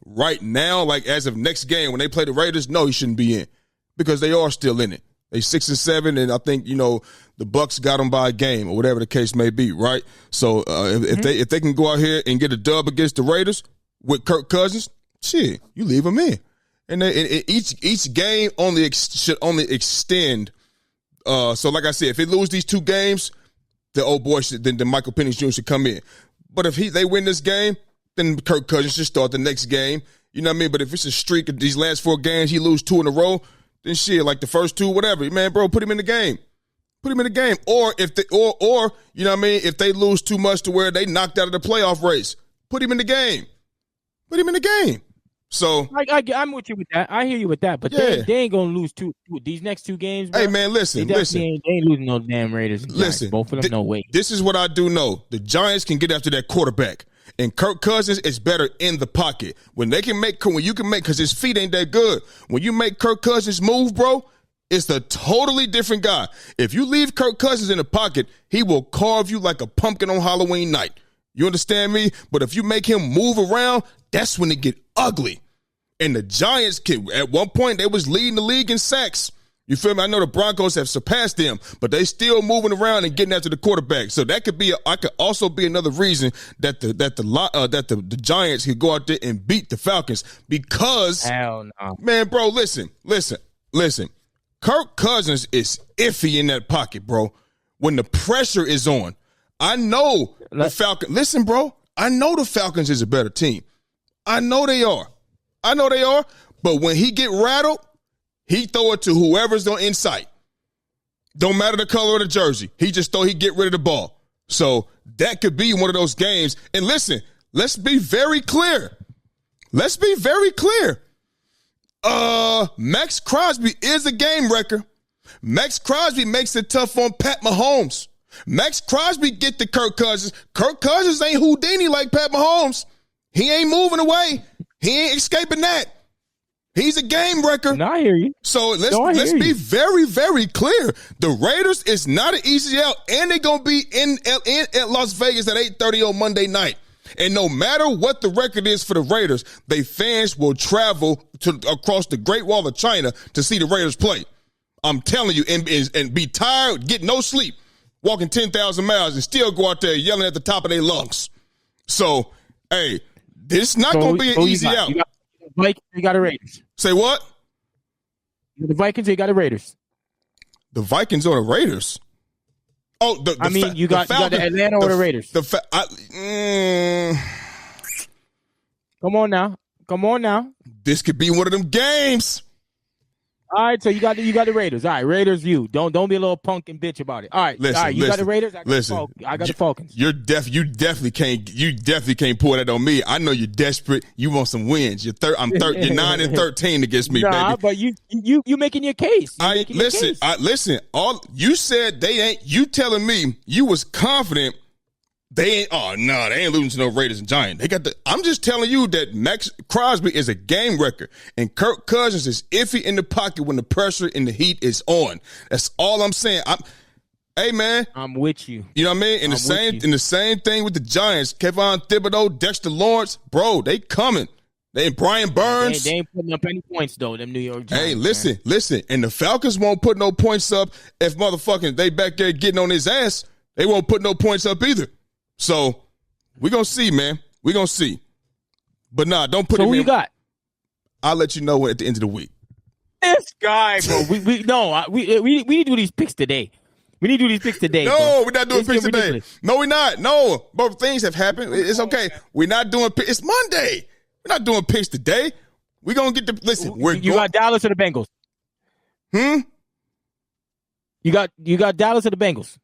right now, like as of next game when they play the Raiders, no, he shouldn't be in, because they are still in it. They 6-7, and I think the Bucks got them by a game or whatever the case may be, right? So if they can go out here and get a dub against the Raiders with Kirk Cousins, shit, you leave them in. And each game should only extend. So like I said, if they lose these 2 games, the old boy then Michael Penix Jr. should come in. But if they win this game, then Kirk Cousins should start the next game. You know what I mean? But if it's a streak of these last 4 games, he lose 2 in a row, then shit, like the first 2, whatever, man, bro, put him in the game. Put him in the game. Or if you know what I mean, if they lose too much to where they knocked out of the playoff race, put him in the game. Put him in the game. So I'm with you with that. I hear you with that, but they ain't gonna lose these next 2 games. Bro. Hey man, listen. They ain't losing no damn Raiders. Listen, both of them, no way. This is what I do know: the Giants can get after that quarterback, and Kirk Cousins is better in the pocket when you can make, because his feet ain't that good. When you make Kirk Cousins move, bro, it's a totally different guy. If you leave Kirk Cousins in the pocket, he will carve you like a pumpkin on Halloween night. You understand me? But if you make him move around, that's when it get ugly. And the Giants, at one point, they was leading the league in sacks. You feel me? I know the Broncos have surpassed them, but they still moving around and getting after the quarterback. So that could also be another reason that the Giants could go out there and beat the Falcons, because hell no. Man, bro, listen. Kirk Cousins is iffy in that pocket, bro. When the pressure is on, I know the Falcons. Listen, bro, I know the Falcons is a better team. I know they are. But when he get rattled, he throw it to whoever's on in sight. Don't matter the color of the jersey. He get rid of the ball. So that could be one of those games. And listen, let's be very clear. Max Crosby is a game wrecker. Max Crosby makes it tough on Pat Mahomes. Max Crosby get to Kirk Cousins. Kirk Cousins ain't Houdini like Pat Mahomes. He ain't moving away. He ain't escaping that. He's a game wrecker. No, I hear you. So let's be very, very clear. The Raiders is not an easy out, and they're gonna be in Las Vegas at 8:30 on Monday night. And no matter what the record is for the Raiders, they fans will travel across the Great Wall of China to see the Raiders play. I'm telling you, and be tired, get no sleep, walking 10,000 miles, and still go out there yelling at the top of their lungs. So, hey, this is not going to be an easy out. You got the Raiders. Say what? The Vikings, you got the Raiders. The Vikings or the Raiders? Oh, you got the Atlanta or the Raiders. Come on now. This could be one of them games. All right, so you got the Raiders. All right, Raiders view. Don't be a little punk and bitch about it. All right, you got the Raiders. I got the Falcons. You definitely can't pull that on me. I know you're desperate. You want some wins. You're 9-13 against me, baby. But you making your case. Listen. All you said, they ain't. You telling me you was confident. They ain't. Oh no, they ain't losing to no Raiders and Giants. I'm just telling you that Max Crosby is a game wrecker, and Kirk Cousins is iffy in the pocket when the pressure and the heat is on. That's all I'm saying. Hey man, I'm with you. You know what I mean? And the same thing with the Giants. Kevon Thibodeau, Dexter Lawrence, bro, they coming. Brian Burns. They ain't putting up any points though. Them New York Giants. Hey, listen, and the Falcons won't put no points up if motherfucking they back there getting on his ass. They won't put no points up either. So, we're going to see, man. We're going to see. But nah, don't put it in. So who you got? I'll let you know at the end of the week. This guy, bro. we need to do these picks today. We need to do these picks today. No, bro. We're not doing picks today. Ridiculous. No, we're not. No. But things have happened. It's okay. We're not doing picks. It's Monday. We're not doing picks today. We're going to get the – listen. You got Dallas or the Bengals? You got Dallas or the Bengals?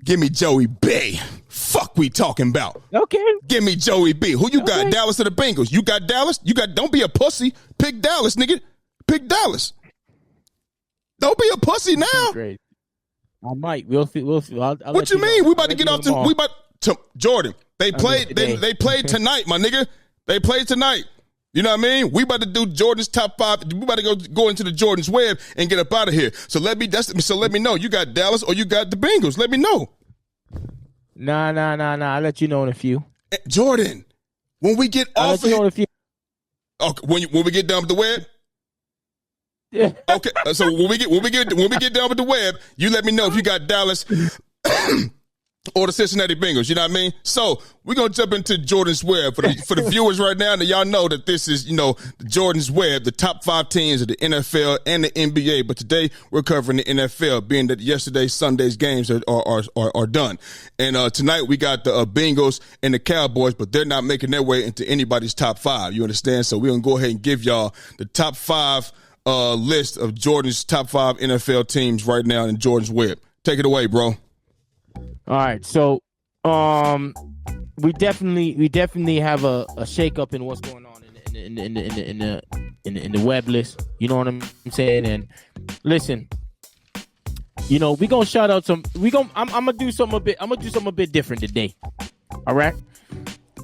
Give me Joey B. Fuck we talking about. Okay. Give me Joey B. Who you got? Dallas or the Bengals? You got Dallas? Don't be a pussy. Pick Dallas, nigga. Pick Dallas. Don't be a pussy now. Great. I might. We'll see. I'll what you mean? We about to get off to Jordan. They played. They played tonight, my nigga. They played tonight. You know what I mean? We about to do Jordan's top 5. We about to go into the Jordan's web and get up out of here. So let me know. You got Dallas or you got the Bengals. Let me know. Nah. I'll let you know in a few. Jordan, when we get I'll off let you know in a few. Okay, when we get done with the web. Yeah. Okay, so when we get done with the web, you let me know if you got Dallas or the Cincinnati Bengals. You know what I mean? So we're gonna jump into Jordan's web for the viewers right now. And y'all know that this is Jordan's web, the top 5 teams of the NFL and the NBA. But today we're covering the NFL, being that Sunday's games are done. And tonight we got the Bengals and the Cowboys, but they're not making their way into anybody's top 5. You understand? So we're gonna go ahead and give y'all the top 5 list of Jordan's top 5 NFL teams right now in Jordan's web. Take it away, bro. All right, so we definitely have a shakeup in what's going on in the web list. You know what I'm saying? And listen, we gonna shout out some. I'm gonna do something a bit different today. All right,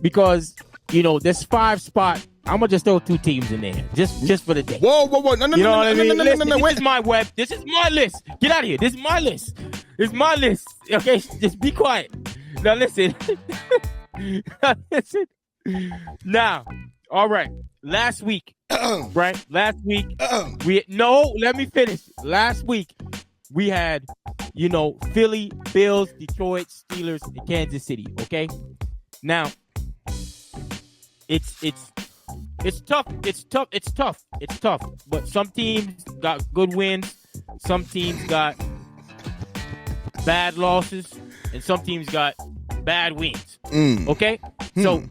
because there's 5 spots. I'm gonna just throw 2 teams in there, just for the day. Whoa! No! This is my web. This is my list. Get out of here. This is my list. It's my list. Okay, just be quiet. Now listen. Now, all right. Last week, right? Let me finish. Last week, we had, Philly, Bills, Detroit, Steelers, and Kansas City. Okay. Now, it's tough. It's tough. But some teams got good wins. Some teams got bad losses, and some teams got bad wins. Okay? So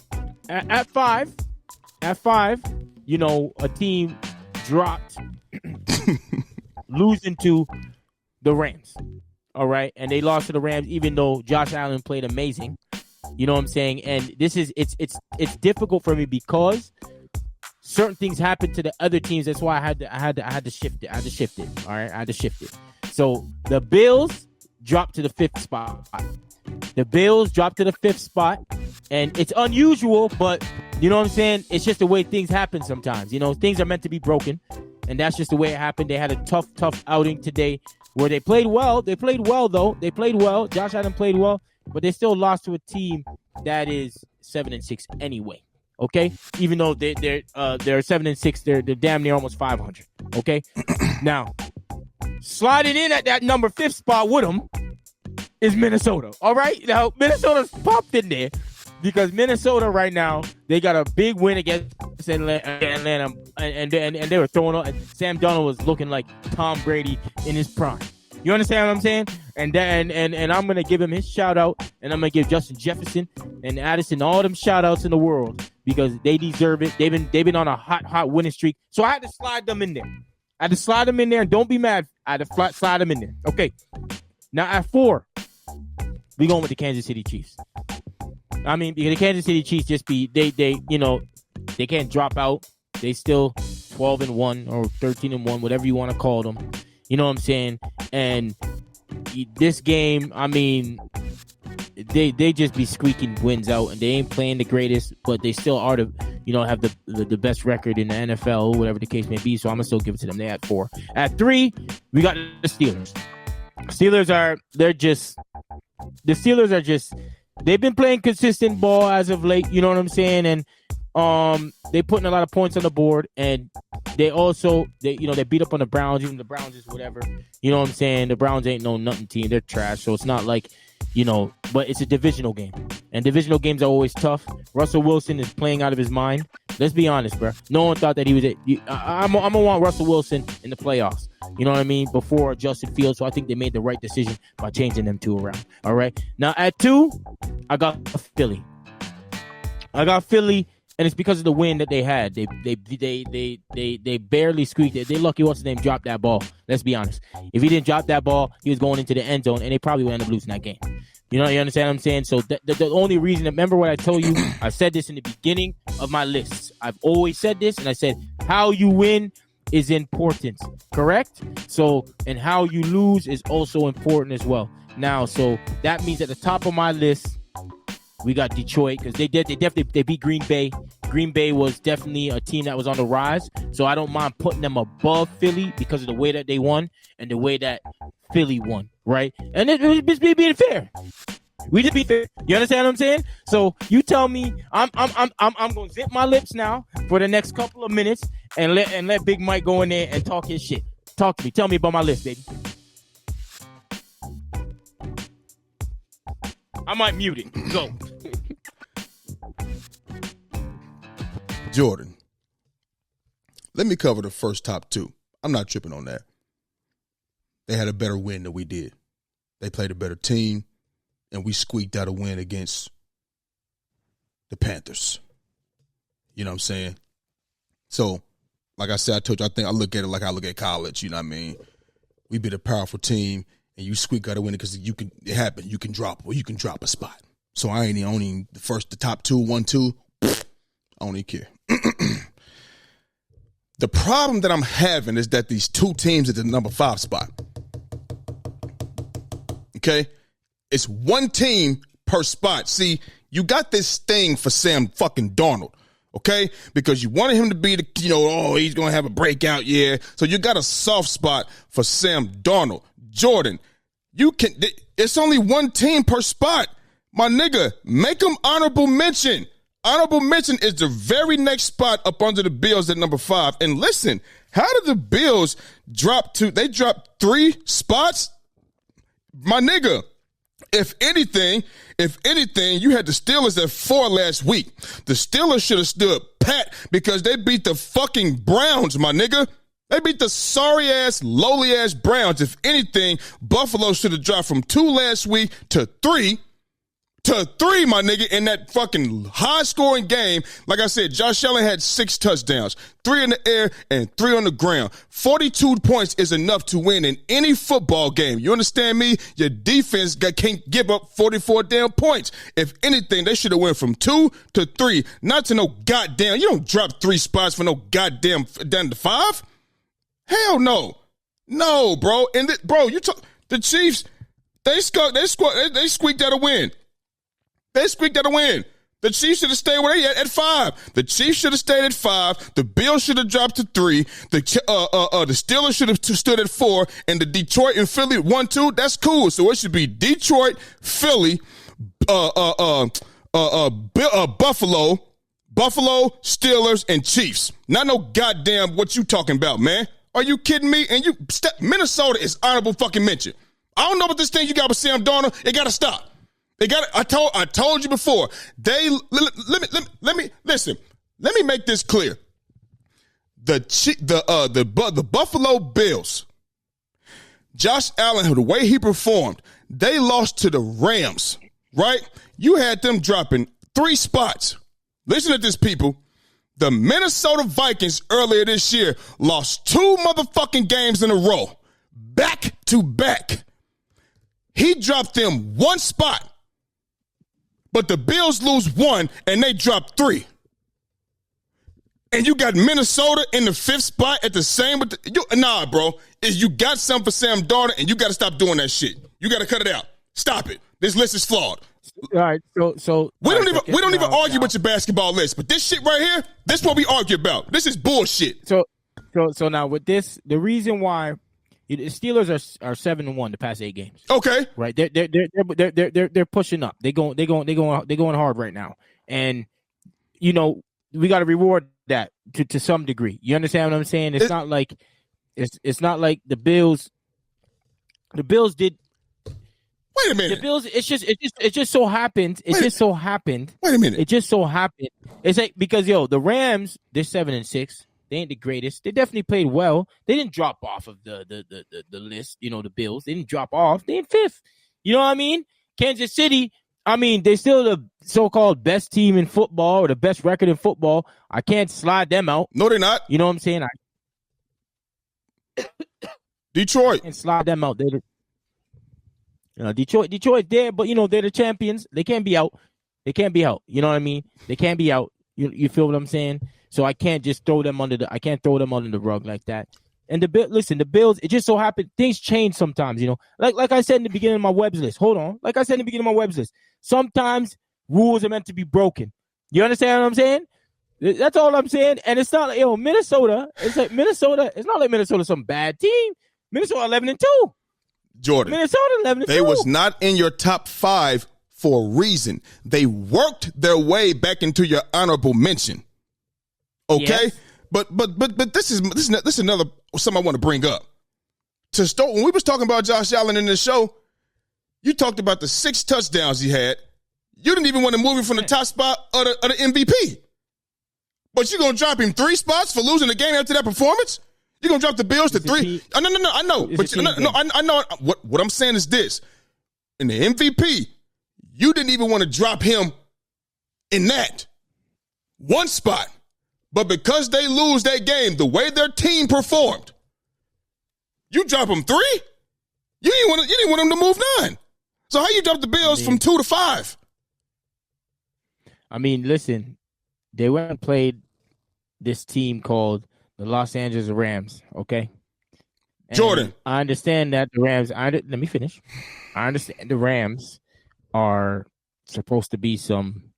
at 5, a team dropped losing to the Rams. All right? And they lost to the Rams even though Josh Allen played amazing. You know what I'm saying? And this is it's difficult for me because certain things happen to the other teams. That's why I had to shift it. All right? I had to shift it. So the Bills dropped to the 5th spot. And it's unusual, but you know what I'm saying? It's just the way things happen sometimes. Things are meant to be broken, and that's just the way it happened. They had a tough outing today where they played well. They played well, though. They played well. Josh Allen played well, but they still lost to a team that is 7-6 anyway. Okay? Even though they're 7-6, they're damn near almost 500. Okay? Now, sliding in at that number 5th spot with them is Minnesota. All right? Now, Minnesota's popped in there because Minnesota right now, they got a big win against Atlanta, and they were throwing up. And Sam Darnold was looking like Tom Brady in his prime. You understand what I'm saying? And I'm going to give him his shout out, and I'm going to give Justin Jefferson and Addison all them shout outs in the world because they deserve it. They've been on a hot winning streak. So I had to slide them in there. And don't be mad. I had to slide them in there. Okay. Now at 4, we going with the Kansas City Chiefs. I mean, the Kansas City Chiefs they can't drop out. They still 12-1 or 13-1, whatever you want to call them. You know what I'm saying? And this game, I mean, they just be squeaking wins out, and they ain't playing the greatest, but they still are have the best record in the NFL, whatever the case may be. So I'm gonna still give it to them. They at 4. At 3, we got the Steelers. They've been playing consistent ball as of late. You know what I'm saying? And they putting a lot of points on the board, and they beat up on the Browns. Even the Browns is whatever. You know what I'm saying? The Browns ain't no nothing team. They're trash. So it's not like, but it's a divisional game, and divisional games are always tough. Russell Wilson is playing out of his mind. Let's be honest, bro. No one thought that he was I'm gonna want Russell Wilson in the playoffs. You know what I mean? Before Justin Fields. So I think they made the right decision by changing them 2 around. All right. Now at 2, I got Philly. and it's because of the win that they had. They barely squeaked it. They lucky what's his name dropped that ball. Let's be honest. If he didn't drop that ball, he was going into the end zone, and they probably would end up losing that game. You understand what I'm saying? So the only reason, remember what I told you? I said this in the beginning of my lists. I've always said this, and I said how you win is important, correct? So, and how you lose is also important as well. Now, so that means at the top of my list, we got Detroit because they beat Green Bay. Green Bay was definitely a team that was on the rise. So I don't mind putting them above Philly because of the way that they won and the way that Philly won, right? And it was just being fair. We just be fair. You understand what I'm saying? So you tell me I'm gonna zip my lips now for the next couple of minutes and let Big Mike go in there and talk his shit. Talk to me. Tell me about my list, baby. I might mute it. Go. Jordan. Let me cover the first top two. I'm not tripping on that. They had a better win than we did. They played a better team, and we squeaked out a win against the Panthers. You know what I'm saying? So, like I said, I told you, I think I look at it like I look at college. You know what I mean? We beat a powerful team, and you squeak out a win because it happened. You can drop a spot. So I ain't owning the top two, 1-2. I don't even care. The problem that I'm having is that these two teams at the number 5 spot. Okay? It's one team per spot. See, you got this thing for Sam fucking Darnold. Okay? Because you wanted him to be he's going to have a breakout year. So you got a soft spot for Sam Darnold. Jordan, it's only one team per spot. My nigga, make them honorable mention. Honorable mention is the very next spot up under the Bills at number 5. And listen, how did the Bills they dropped 3 spots? My nigga, if anything, you had the Steelers at 4 last week. The Steelers should have stood pat because they beat the fucking Browns, my nigga. They beat the sorry-ass, lowly-ass Browns. If anything, Buffalo should have dropped from 2 last week to 3. To 3, my nigga, in that fucking high-scoring game. Like I said, Josh Allen had 6 touchdowns, 3 in the air and 3 on the ground. 42 points is enough to win in any football game. You understand me? Your defense can't give up 44 damn points. If anything, they should have went from 2 to 3, not to no goddamn. You don't drop 3 spots for no goddamn down to 5. Hell no. No, bro. And the Chiefs, they squeaked out a win. They squeaked out a win. The Chiefs should have stayed where they at 5. The Chiefs should have stayed at 5. The Bills should have dropped to 3. The Steelers should have stood at 4. And the Detroit and Philly 1-2. That's cool. So it should be Detroit, Philly, Buffalo, Steelers, and Chiefs. Not no goddamn what you talking about, man. Are you kidding me? And Minnesota is honorable fucking mention. I don't know what this thing you got with Sam Darnold. It got to stop. I told you before. Let me listen. Let me make this clear. The Buffalo Bills, Josh Allen, the way he performed, they lost to the Rams, right? You had them dropping 3 spots. Listen to this, people. The Minnesota Vikings earlier this year lost 2 motherfucking games in a row, back to back. He dropped them 1 spot. But the Bills lose 1, and they drop 3. And you got Minnesota in the 5th spot at the same. Nah, bro. You got something for Sam Darnold, and you got to stop doing that shit. You got to cut it out. Stop it. This list is flawed. All right, so we don't even argue with your basketball list, but this shit right here, this is what we argue about. This is bullshit. So now with this, the reason why the Steelers are 7-1 the past 8 games. Okay, right? They're pushing up. They going hard right now, and we got to reward that to some degree. You understand what I'm saying? It's not like the Bills. The Bills did. Wait a minute. The Bills. It just so happened. Wait a minute. It just so happened. It's like because the Rams, they're 7-6. They ain't the greatest. They definitely played well. They didn't drop off of the list. The Bills. They didn't drop off. They in 5th. You know what I mean? Kansas City. I mean, they're still the so-called best team in football or the best record in football. I can't slide them out. No, they're not. You know what I'm saying? Detroit. And slide them out. Detroit there, but they're the champions. They can't be out. They can't be out. You know what I mean? They can't be out. You feel what I'm saying? So I can't just throw them under the rug like that. And the Bills, it just so happened things change sometimes, Like I said in the beginning of my webs list. Hold on. Like I said in the beginning of my webs list. Sometimes rules are meant to be broken. You understand what I'm saying? That's all I'm saying. And it's not like, Minnesota. It's like Minnesota. It's not like Minnesota's some bad team. Minnesota 11-2. Jordan. Minnesota 11-2. They was not in your top 5 for a reason. They worked their way back into your honorable mention. Okay? Yes. But this is another something I want to bring up. To start, when we was talking about Josh Allen in the show, you talked about the 6 touchdowns he had. You didn't even want to move him from the top spot of the MVP. But you're going to drop him 3 spots for losing the game after that performance? You're going to drop the Bills to 3? No, I know. But I know. What I'm saying is this. In the MVP, you didn't even want to drop him in that 1 spot. But because they lose that game, the way their team performed, you drop them 3? You didn't want them to move 9. So how you drop the Bills from 2 to 5? I mean, listen, they went and played this team called the Los Angeles Rams, okay? And Jordan. I understand that the Rams, let me finish. I understand the Rams are supposed to be some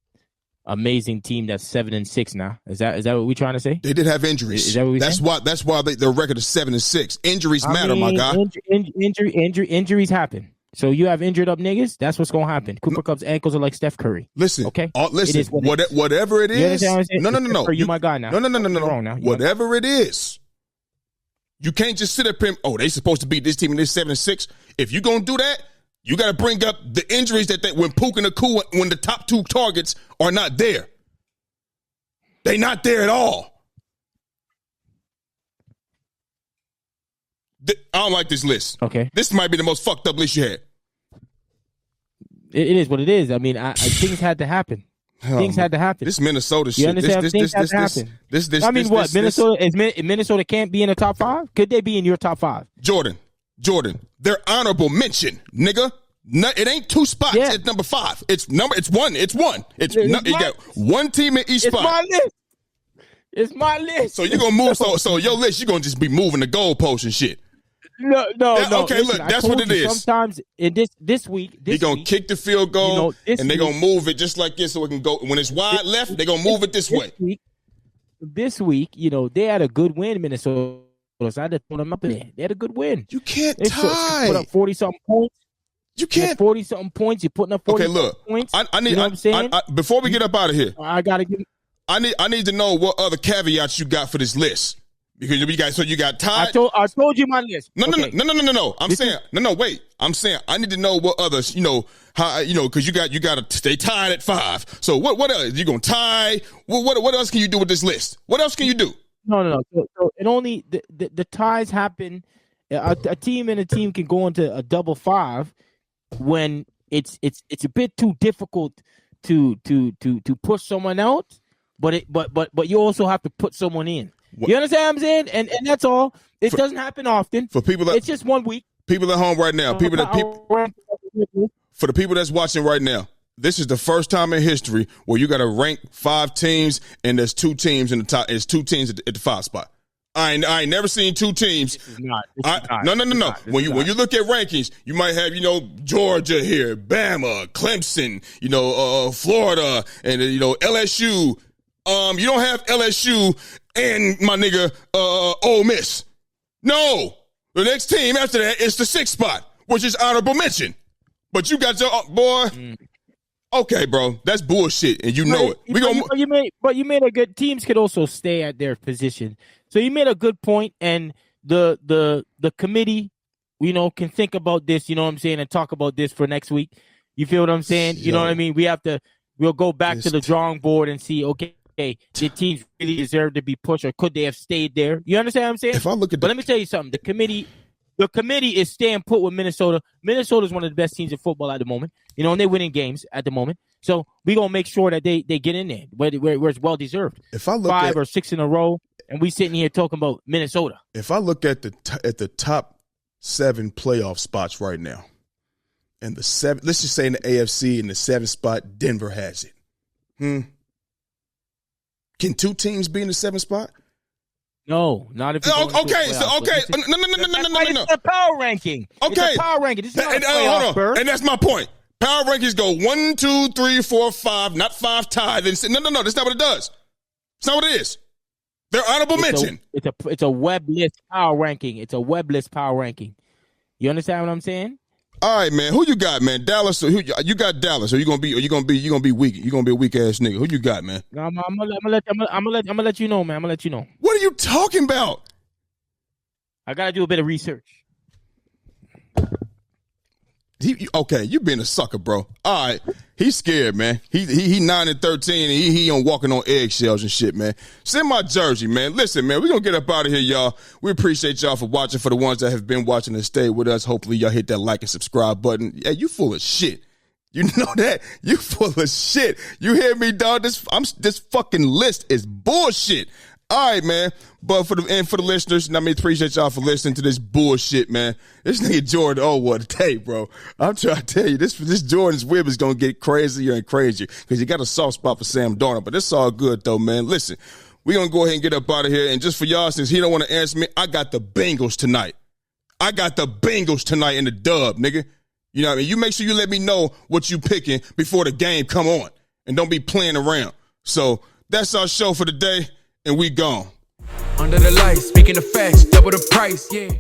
amazing team that's 7-6 now. Is that what we're trying to say? They did have injuries. Is that what we're saying? That's why their record is 7-6. Injuries matter, my guy. Injuries happen. So you have injured up niggas. That's what's gonna happen. Cooper Kupp's ankles are like Steph Curry. Listen, okay. Listen, whatever it is. No. You my guy now. No. Wrong now. Whatever it is, you can't just sit up and they supposed to beat this team and this 7-6. If you gonna do that, you got to bring up the injuries that when Puka and Nakua, when the top 2 targets are not there. They not there at all. I don't like this list. Okay. This might be the most fucked up list you had. It is what it is. I mean, things had to happen. Things had to happen. This Minnesota shit. You understand? Things had to happen. Minnesota can't be in the top 5? Could they be in your top 5? Jordan, they're honorable mention, nigga. No, it ain't 2 spots. Yeah. It's number 5. It's 1. You got 1 team in each spot. It's my list. It's my list. So you're gonna move. So your list, you're gonna just be moving the goalposts and shit. No. Okay, listen, look, that's what it is. Sometimes in this week, they're gonna kick the field goal and they're gonna move it just like this so it can go. When it's wide left, they're gonna move it this way. This week, they had a good win in Minnesota. So I had to throw them up in there. They had a good win. You can't tie. Put up 40-something points. You can't 40-something points. You're putting up 40 points. I need. What I'm saying? Before we get up out of here, I gotta give. I need to know what other caveats you got for this list because you got tied. I told you my list. No. Wait. I'm saying I need to know what others. How because you got to stay tied at 5. So what else? You gonna tie? What else can you do with this list? What else can you do? No. So it only the ties happen. A team and a team can go into a double 5 when it's a bit too difficult to push someone out, but you also have to put someone in. You understand what I'm saying? And that's all. It doesn't happen often. For people that it's just 1 week. People at home right now. For the people that's watching right now. This is the first time in history where you got to rank 5 teams and there's 2 teams in the top. It's 2 teams at the 5 spot. I ain't never seen 2 teams. This is not. No. When you look at rankings, you might have Georgia here, Bama, Clemson, Florida, and LSU. You don't have LSU and my nigga Ole Miss. No, the next team after that is the 6th spot, which is honorable mention. But you got your boy. Okay, bro, that's bullshit, and you know it. But you made a good. Teams could also stay at their position. So you made a good point, and the committee, can think about this. You know what I'm saying, and talk about this for next week. You feel what I'm saying? You know what I mean? We'll go back to the drawing board and see. Okay, did teams really deserve to be pushed, or could they have stayed there? You understand what I'm saying? If I look at, but let me tell you something. The committee The committee is staying put with Minnesota. Minnesota is one of the best teams in football at the moment. And they're winning games at the moment. So we're going to make sure that they get in there where it's well-deserved. If I look 5 or 6 in a row, and we sitting here talking about Minnesota. If I look at the top 7 playoff spots right now, and let's just say in the AFC, in the 7th spot, Denver has it. Can 2 teams be in the 7th spot? No, not if. Okay, no. It's a power ranking. Okay, it's a power ranking. This is not a hold on, Bert. and that's my point. Power rankings go 1, 2, 3, 4, 5, not 5 tied. No, that's not what it does. It's not what it is. They're honorable mention. It's a web list power ranking. It's a web list power ranking. You understand what I'm saying? All right, man. Who you got, man? Dallas. You got Dallas? Or you gonna be weak? You gonna be a weak ass nigga? Who you got, man? I'm gonna let you know, man. I'm gonna let you know. What are you talking about? I gotta do a bit of research. Okay, you being a sucker, bro. All right, he's scared, man. He 9-13 and he on walking on eggshells and shit, man. Send my jersey, man. Listen, man, we gonna get up out of here, y'all. We appreciate y'all for watching. For the ones that have been watching and stay with us, hopefully y'all hit that like and subscribe button. Yeah, you full of shit. You know that? You full of shit. You hear me, dog? This fucking list is bullshit. All right, man. But for the listeners, appreciate y'all for listening to this bullshit, man. This nigga Jordan, what a day, bro. I'm trying to tell you, this Jordan's whip is gonna get crazier and crazier because you got a soft spot for Sam Darnold. But it's all good though, man. Listen, we're gonna go ahead and get up out of here. And just for y'all, since he don't want to answer me, I got the Bengals tonight. I got the Bengals tonight in the dub, nigga. You know what I mean? You make sure you let me know what you picking before the game come on, and don't be playing around. So that's our show for the day. And we gone. Under the lights, speaking of facts, double the price, yeah.